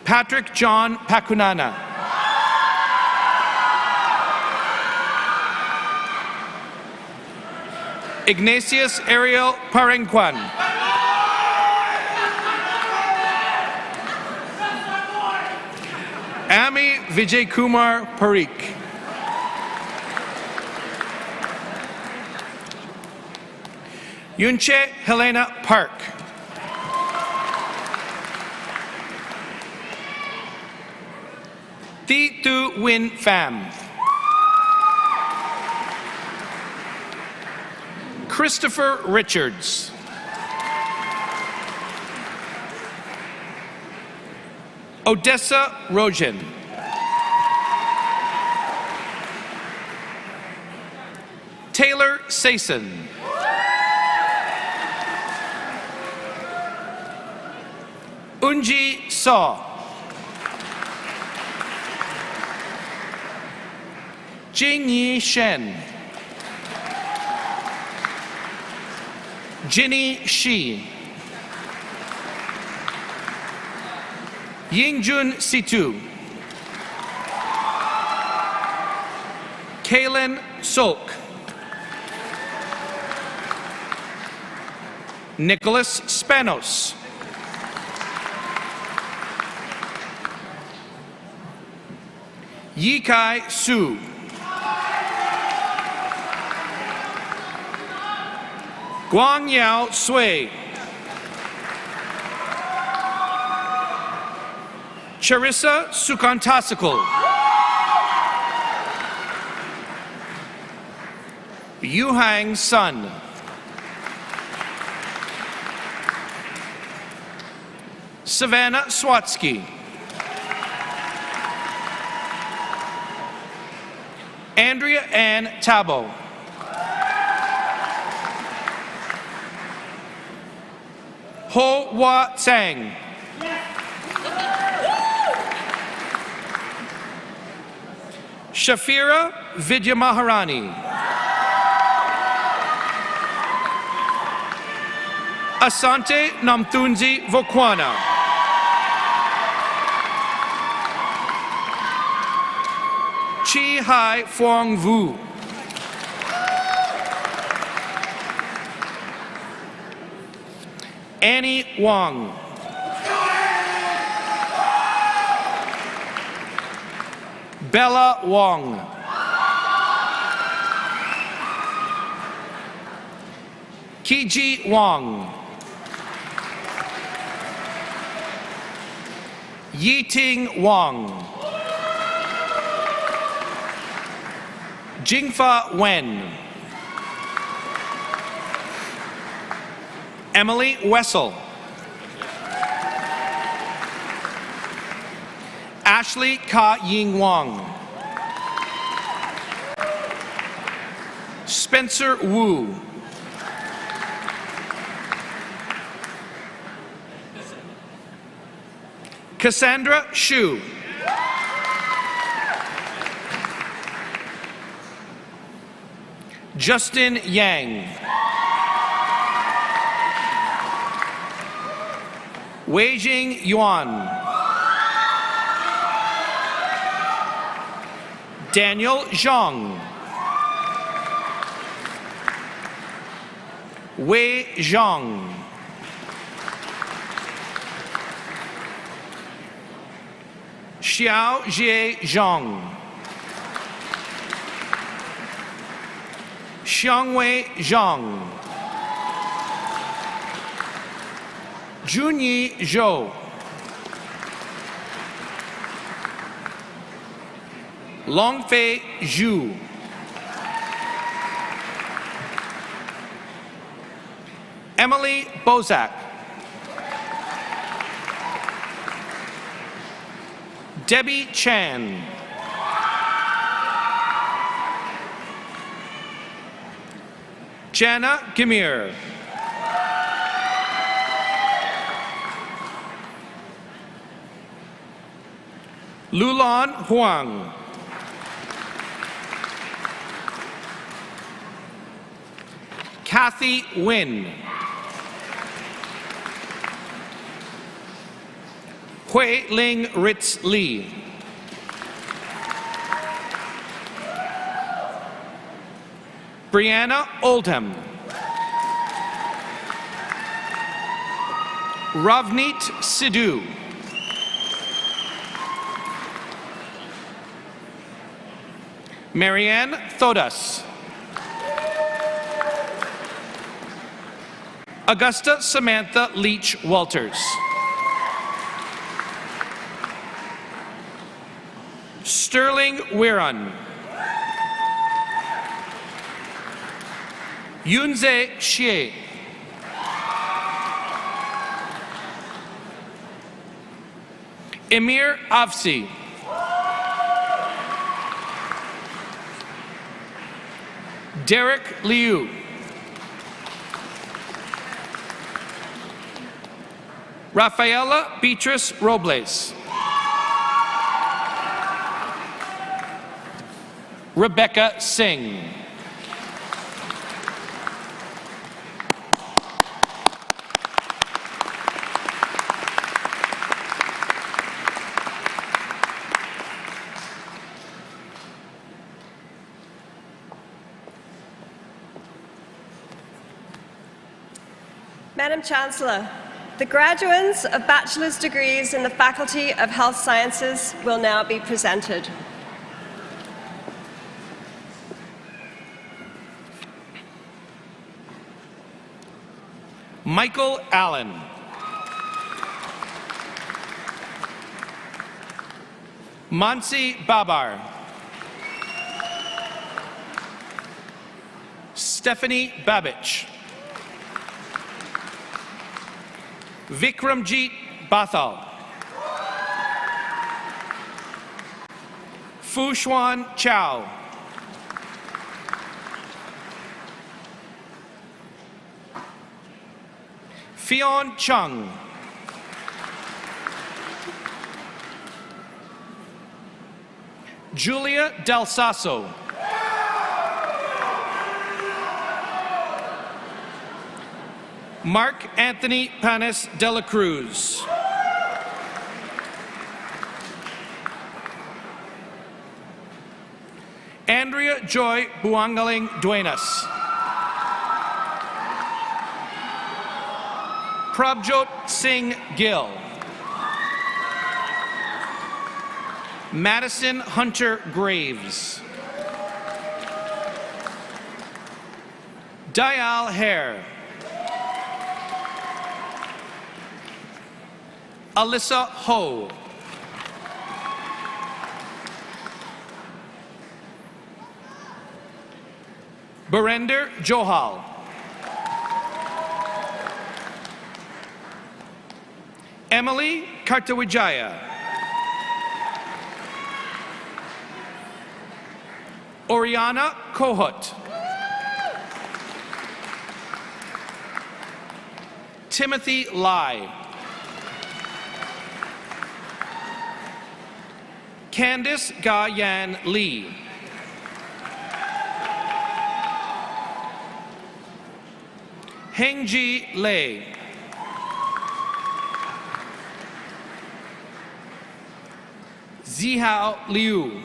Patrick John Pakunana. Ignatius Ariel Parenquan. Ami Vijay Kumar Parikh. Yunche Helena Park. Thi Tu Win Pham. Christopher Richards. Odessa Rojan. Taylor Sason. Unji Saw. Jingyi Shen. Jinny Shi. Yingjun Situ. Kaylin Solk. Nicholas Spanos. Yikai Su. Guang Yao Sui. Charissa Sukantasikul. Yuhang Sun. Savannah Swatsky. Andrea Ann Tabo. Ho Hua Tsang. Shafira Vidya Maharani. Asante Namthunzi Vokwana. Chi Hai Fong Vu. Annie Wong. Bella Wong. Kiji Wong. Yiting Wong. Jingfa Wen. Emily Wessel. Ashley Ka Ying Wong. Spencer Wu. Cassandra Shu. Justin Yang. Weijing Yuan. Daniel Zhang. Wei Zhang. Xiao Jie Zhang. Xiangwei Zhang, Junyi Zhou, Longfei Zhu, Emily Bozak, Debbie Chan, Jana Gamir, Lulan Huang, Kathy Wynn, Hui Ling Ritz Lee, Brianna Oldham, Ravneet Sidhu, Marianne Thodas, Augusta Samantha Leach Walters, Sterling Wiran, Yunze Xie, Emir Avsi, Derek Liu, Rafaela Beatrice Robles, Rebecca Singh, Madam Chancellor, the graduates of bachelor's degrees in the Faculty of Health Sciences will now be presented. Michael Allen, Mansi Babar, Stephanie Babich, Vikramjit Bathal, Fushuan Chow, Fionn Chung, Julia Del Sasso, Mark Anthony Panis de la Cruz, Andrea Joy Buangaling Duenas, Prabjot Singh Gill, Madison Hunter Graves, Dayal Hare, Alyssa Ho, Barender Johal, Emily Kartawijaya, Oriana Kohut, Timothy Lai, Candice Ga-Yan Lee, Hengji Lei, Zihao Liu,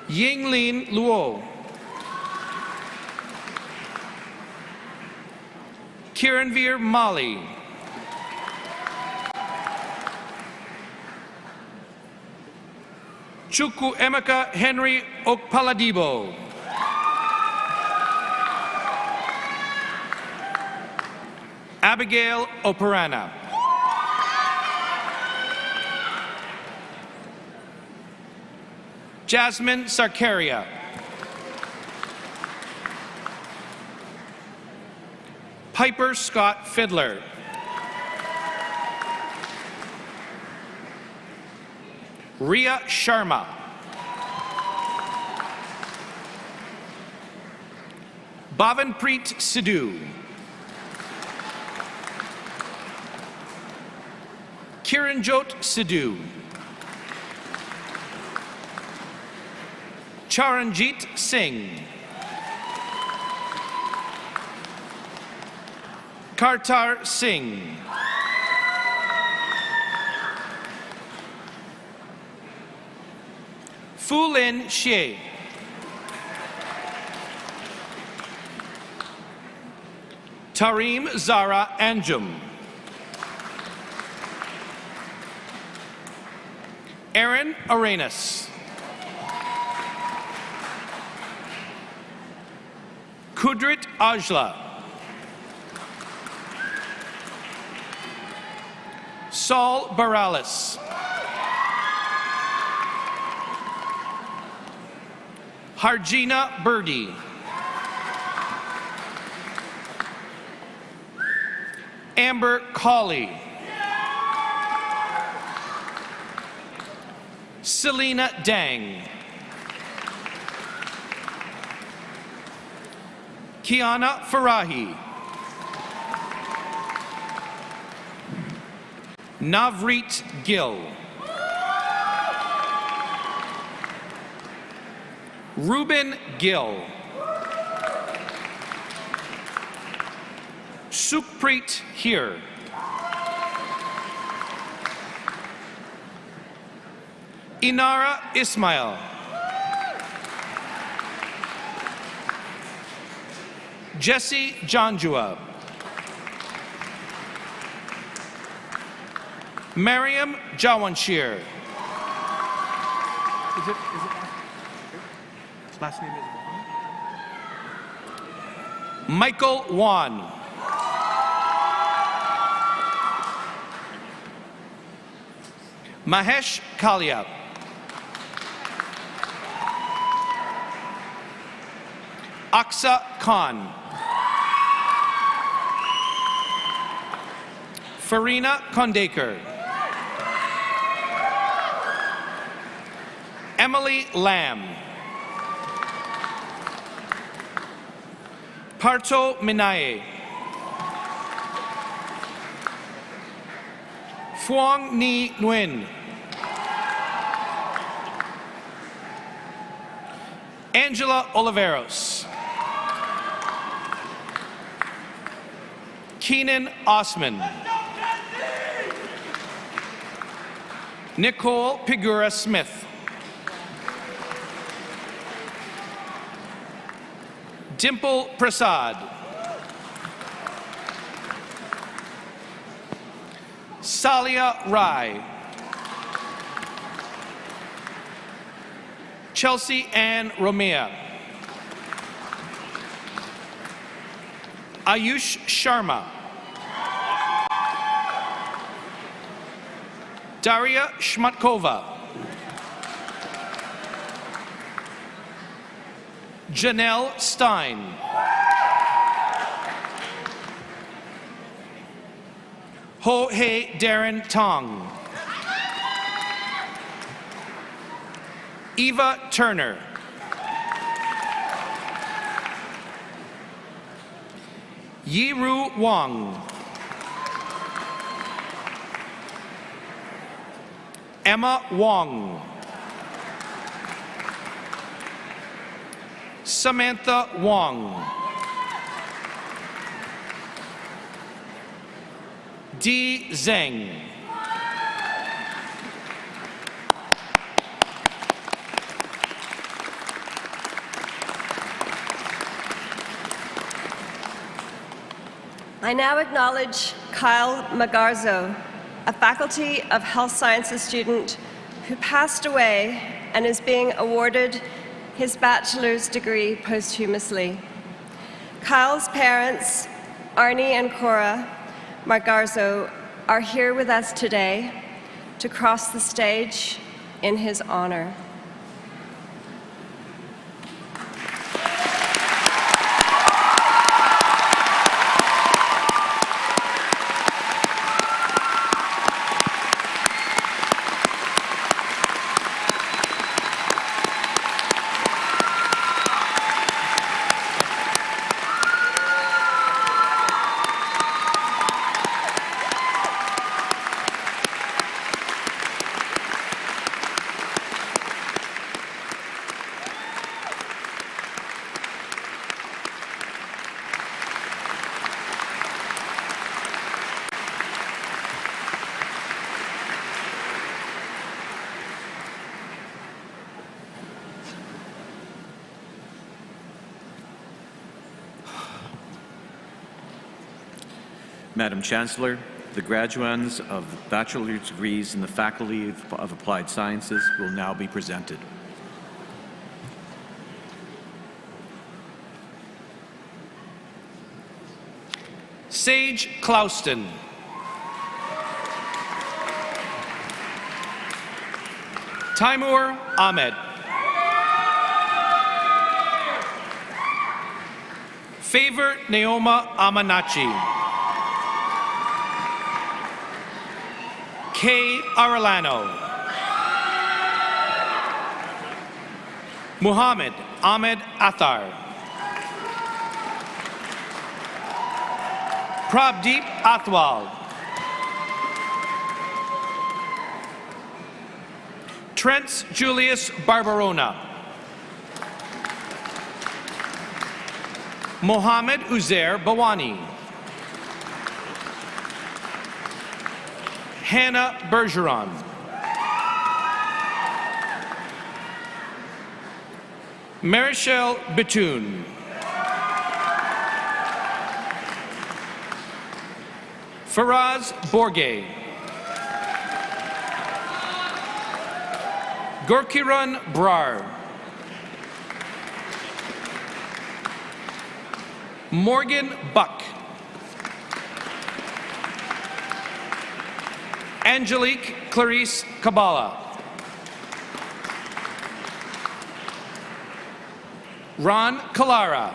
Yinglin Luo, Kiranveer Mali, Chukwu Emeka Henry Okpaladibo. Abigail Operana. Jasmine Sarkaria. Piper Scott Fiddler. Ria Sharma. Bhavanpreet Sidhu. Kiranjot Sidhu. Charanjit Singh. Kartar Singh. Fulin Xie. Tarim Zara Anjum. Aaron Arenas. Kudrit Ajla. Saul Baralis. Harjina Birdie. Amber Colley. Selena Dang. Kiana Farahi. Navreet Gill. Reuben Gill. Sukhpreet Heer. Inara Ismail. Jesse Janjua. Mariam Jawanshir. His last name is Wan. Michael Wan. Mahesh Kalia. Aksa Khan. Farina Kondekar. Emily Lamb. Parto Minaye. Phuong Ni Nguyen. Angela Oliveros. Keenan Osman. Nicole Pigura Smith. Dimple Prasad. Salia Rai. Chelsea Ann Romea. Ayush Sharma. Daria Shmatkova. Janelle Stein. Ho Hei Darren Tong. Eva Turner. Yiru Wang. Emma Wong. Samantha Wong. Di Zheng. I now acknowledge Kyle Magarzo, a Faculty of Health Sciences student who passed away and is being awarded his bachelor's degree posthumously. Kyle's parents, Arnie and Cora Margarzo, are here with us today to cross the stage in his honor. Madam Chancellor, the graduands of bachelor's degrees in the Faculty of Applied Sciences will now be presented. Sage Clouston. Timur Ahmed. Favor Naoma Amanachi. Kay Arellano. Muhammad Ahmed Athar. Prabdeep Athwal. Trent Julius Barbarona. Mohammed Uzair Bawani. Hannah Bergeron. Marichelle Bitoun. Faraz Borgay. Gorkiran Brar. Morgan Buck. Angelique Clarice Kabala. Ron Kalara.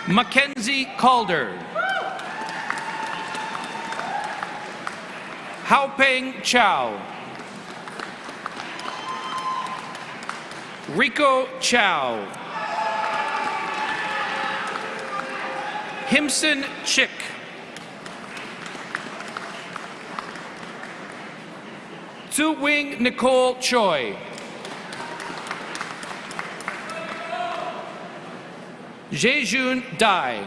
Mackenzie Calder. Haopeng Chow. Rico Chow. Himson Chick. Tu Wing Nicole Choi. Jejun Dai.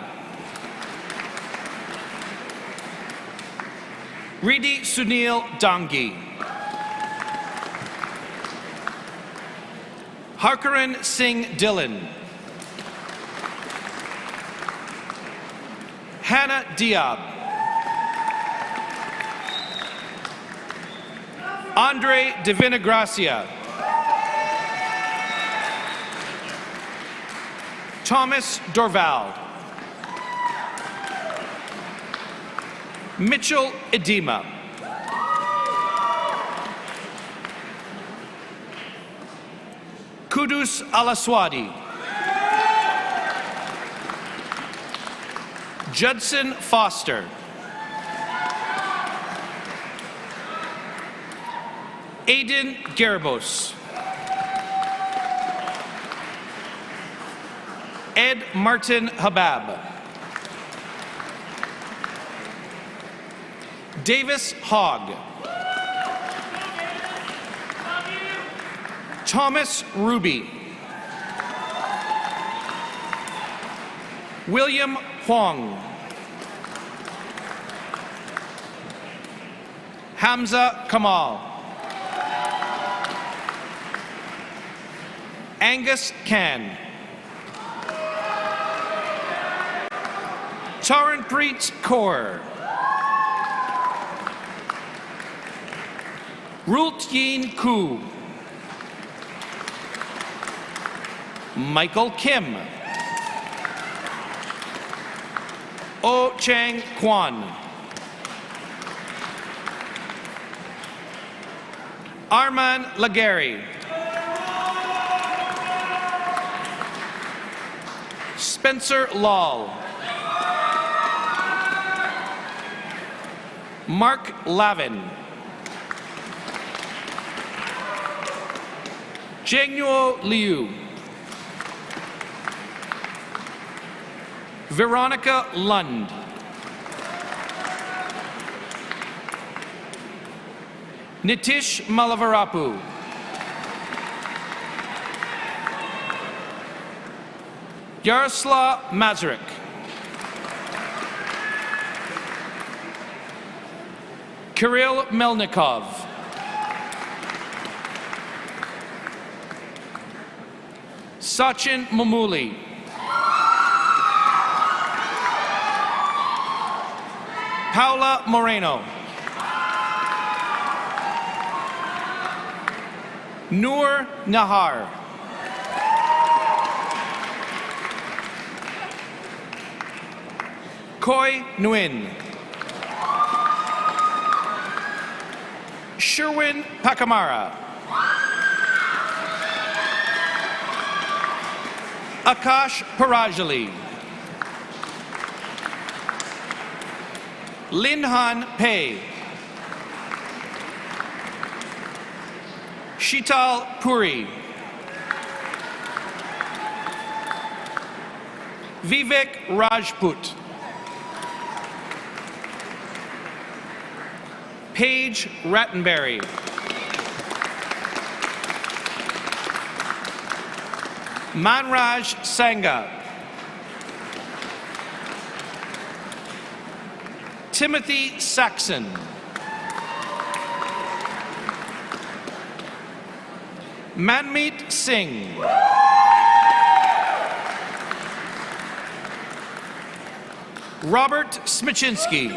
Ridi Sunil Dangi. Harkaran Singh Dillon. Hannah Diab. Andre Divinagracia. Thomas Dorval. Mitchell Edema. Kudus Alaswadi. Judson Foster. Aiden Garibos. Ed Martin Habab. Davis Hogg. Thomas Ruby. William Huang. Hamza Kamal. Angus Khan. Taranpreet Kaur. Rultyin Koo. Michael Kim. Oh Chang Kwan. Arman Lagari. Spencer Lal. Mark Lavin. Jengnuo Liu. Veronica Lund. Nitish Malavarapu. Yaroslav Masaryk. Kirill Melnikov. Sachin Mamuli. Paula Moreno. Noor Nahar. Koi Nguyen. Sherwin Pakamara. Akash Parajali. Linhan Pei. Shital Puri. Vivek Rajput. Paige Rattenberry. Manraj Sangha. Timothy Saxon. Manmeet Singh. Robert Smichinsky.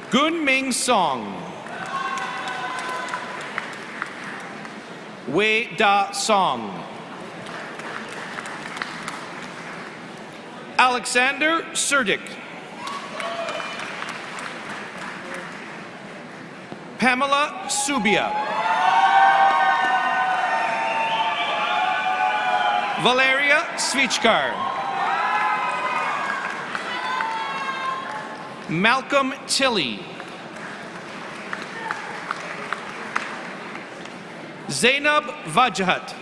Gunming Song. Wei Da Song. Alexander Surdik. Pamela Subia. Valeria Svichkar. Malcolm Tilley. Zainab Vajhat.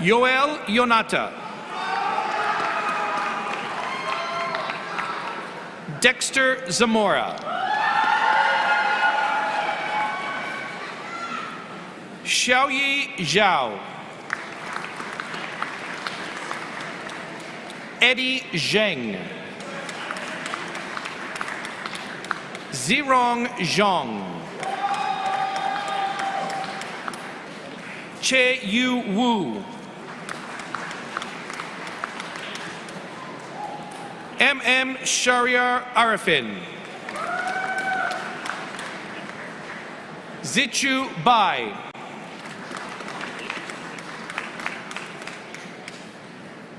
Yoel Yonata. Dexter Zamora. Xiaoyi Zhao. Eddie Zheng. Zirong Zhang. Che Yu Wu. M.M. Shariar Arifin. Zichu Bai.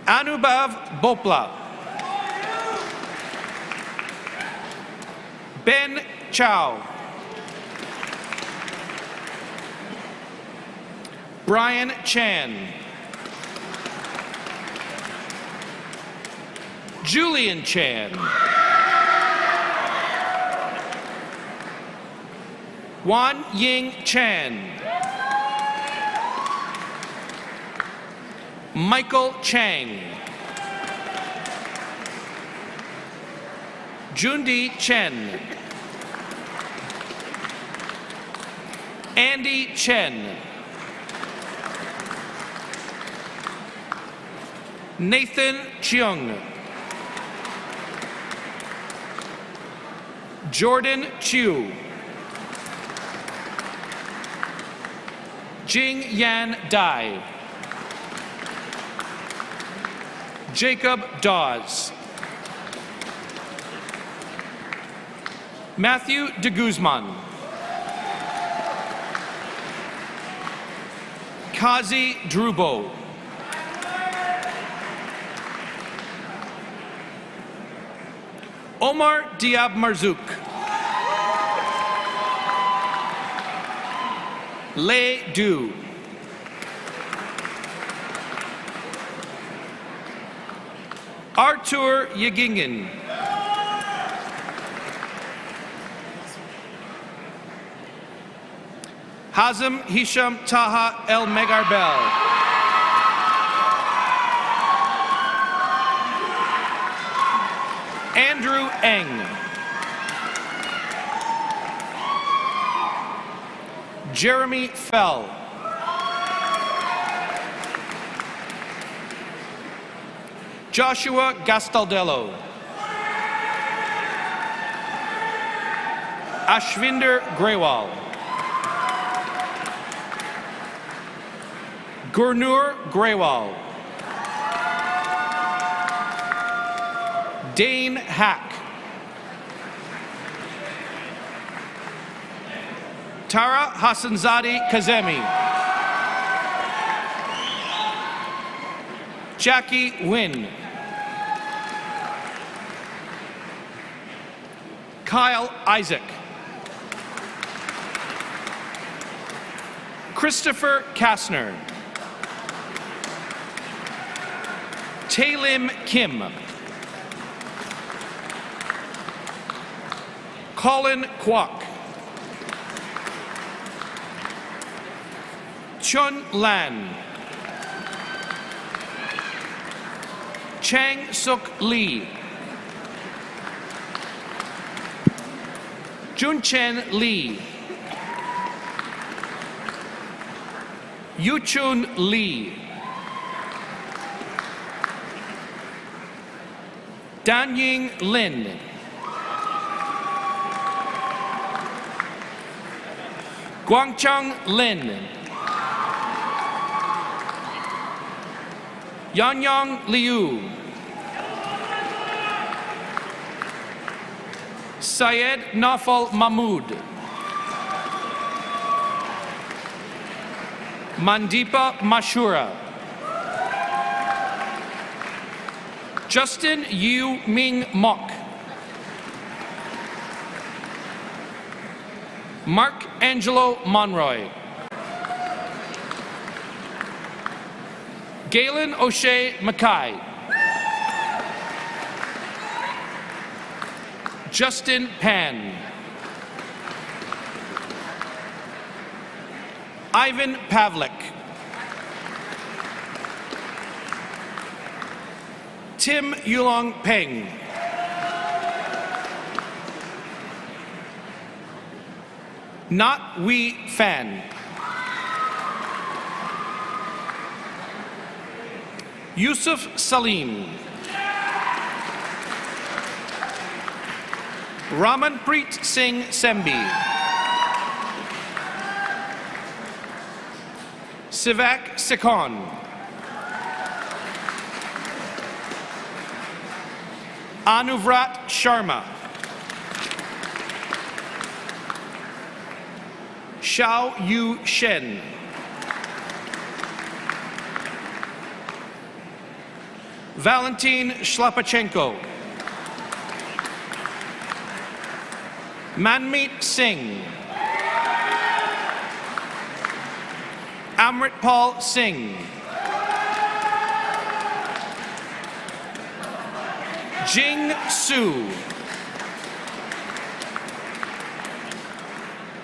Anubhav Bopla. Ben Chow. Brian Chan. Julian Chan. Wan Ying Chan. Michael Chang. Jundi Chen. Andy Chen. Nathan Cheung. Jordan Chu. Jing Yan Dai. Jacob Dawes. Matthew de Guzman. Kazi Drubo. Omar Diab Marzouk. Lei Du. Artur Yegingen. Hazem Hisham Taha El Megarbel. Andrew Eng. Jeremy Fell. Joshua Gastaldello. Ashvinder Grewal. Gurnur Grewal. Dane Hack. Tara Hassanzadi Kazemi. Jackie Wynn. Kyle Isaac. Christopher Kastner. Talim Kim. Colin Kwok. Chun Lan. Chang Suk Lee. Junchen Lee. Yuchun Lee. Danying Lin. Guangcheng Lin. Yanyang Liu. Syed Nafal Mahmood. Mandeepa Mashura. Justin Yu Ming Mok. Mark Angelo Monroy. Galen O'Shea Mackay. Justin Pan. Ivan Pavlik. Tim Yulong Peng. Not We Fan. Yusuf Salim. Ramanpreet Singh Sembi. Sivak Sikon. Anuvrat Sharma. Xiao Yu Shen. Valentin Shlapachenko. Manmeet Singh. Amritpal Singh. Jing Su.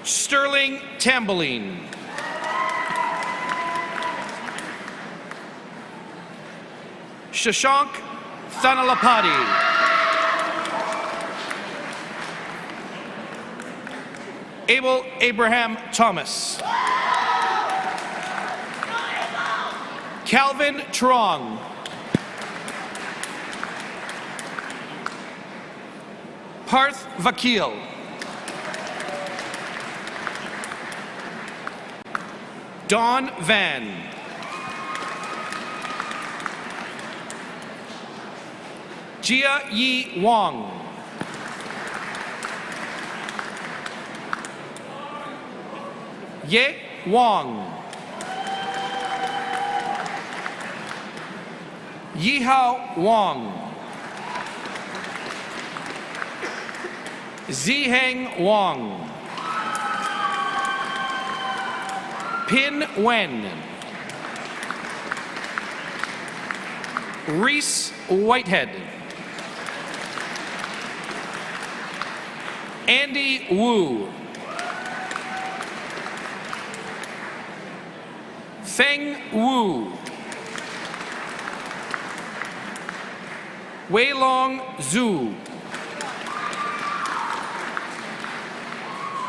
Sterling Tamboline. Shashank Thanalapati. Abel Abraham Thomas. Calvin Trong. Parth Vakil. Don Van. Jia Yi Wong. Ye Wong. Yihao Wong. Ziheng Wong. Pin Wen. Reese Whitehead. Andy Wu. Feng Wu. Weilong Zhu.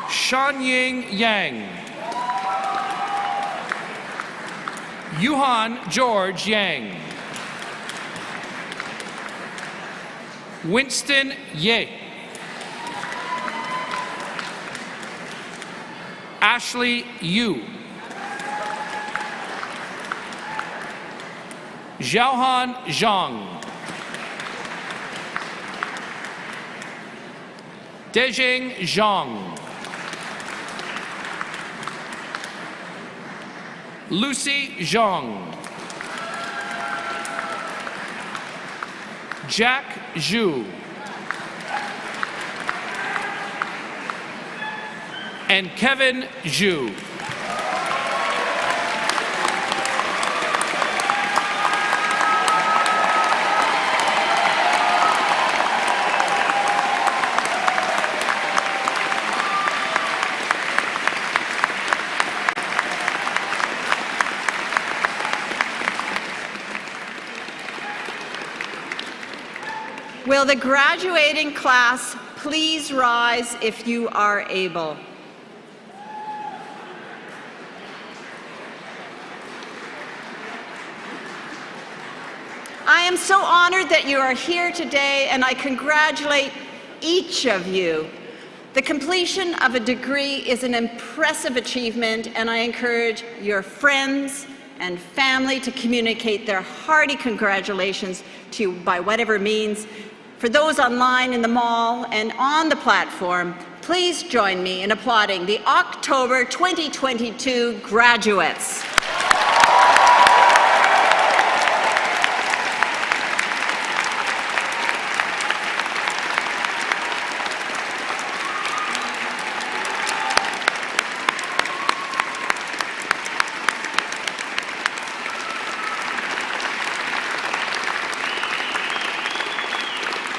Shanying Yang. Yuhan George Yang. Winston Ye. Ashley Yu. Xiaohan Zhang. Dejing Zhang. Lucy Zhang. Jack Zhu. And Kevin Zhu. Will the graduating class please rise if you are able? I am so honored that you are here today, and I congratulate each of you. The completion of a degree is an impressive achievement, and I encourage your friends and family to communicate their hearty congratulations to you by whatever means. For those online in the mall and on the platform, please join me in applauding the October 2022 graduates.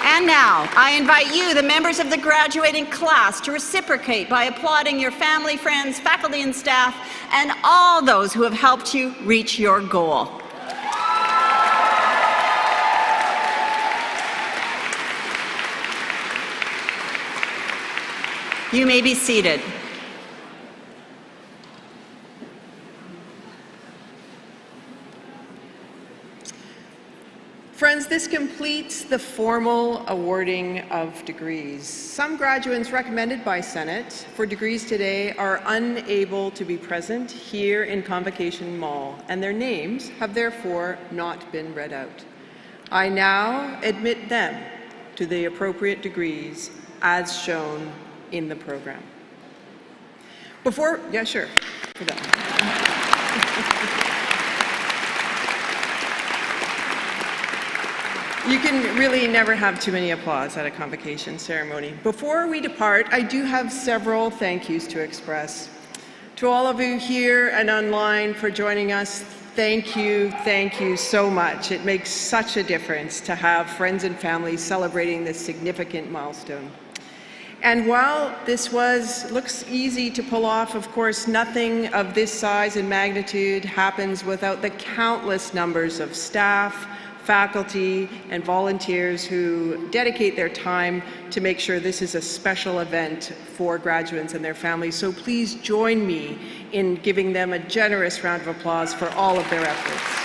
And now, I invite you, the members of the graduating class, to reciprocate by applauding your family, friends, faculty and staff, and all those who have helped you reach your goal. You may be seated. Friends, this completes the formal awarding of degrees. Some graduates recommended by Senate for degrees today are unable to be present here in Convocation Mall, and their names have therefore not been read out. I now admit them to the appropriate degrees as shown in the program. Yeah, sure. For that. You can really never have too many applause at a convocation ceremony. Before we depart, I do have several thank yous to express. To all of you here and online for joining us, thank you so much. It makes such a difference to have friends and family celebrating this significant milestone. And while this looks easy to pull off, of course, nothing of this size and magnitude happens without the countless numbers of staff, faculty, and volunteers who dedicate their time to make sure this is a special event for graduates and their families. So please join me in giving them a generous round of applause for all of their efforts.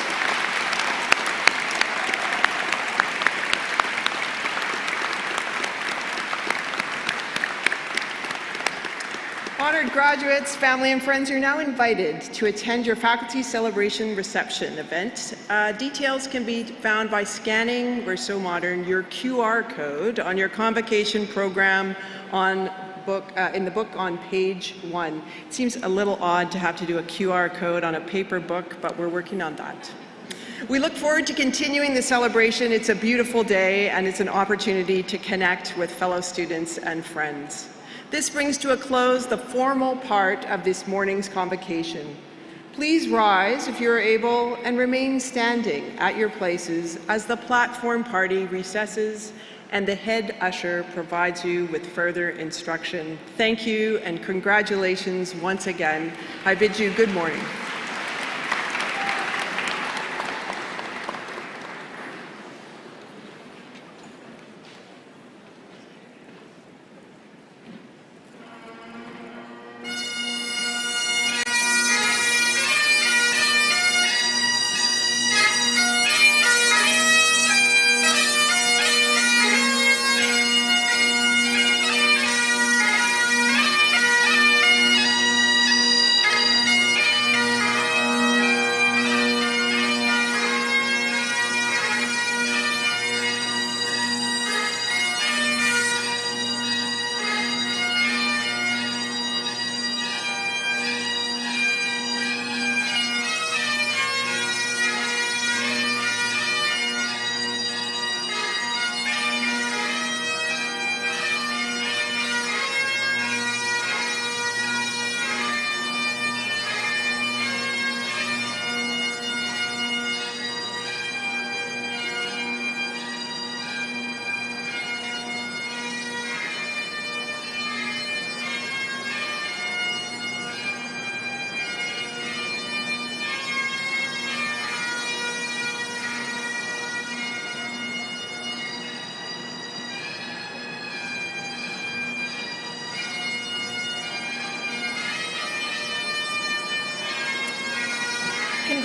Honored graduates, family, and friends, you're now invited to attend your faculty celebration reception event. Details can be found by scanning, we're so modern, your QR code on your convocation program on in the book on page 1. It seems a little odd to have to do a QR code on a paper book, but we're working on that. We look forward to continuing the celebration. It's a beautiful day, and it's an opportunity to connect with fellow students and friends. This brings to a close the formal part of this morning's convocation. Please rise if you are able and remain standing at your places as the platform party recesses and the head usher provides you with further instruction. Thank you and congratulations once again. I bid you good morning.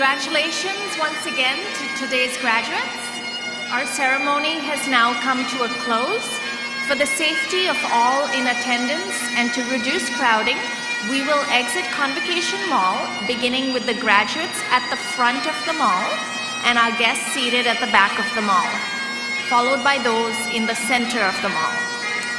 Congratulations once again to today's graduates. Our ceremony has now come to a close. For the safety of all in attendance and to reduce crowding, we will exit Convocation Mall, beginning with the graduates at the front of the mall and our guests seated at the back of the mall, followed by those in the center of the mall.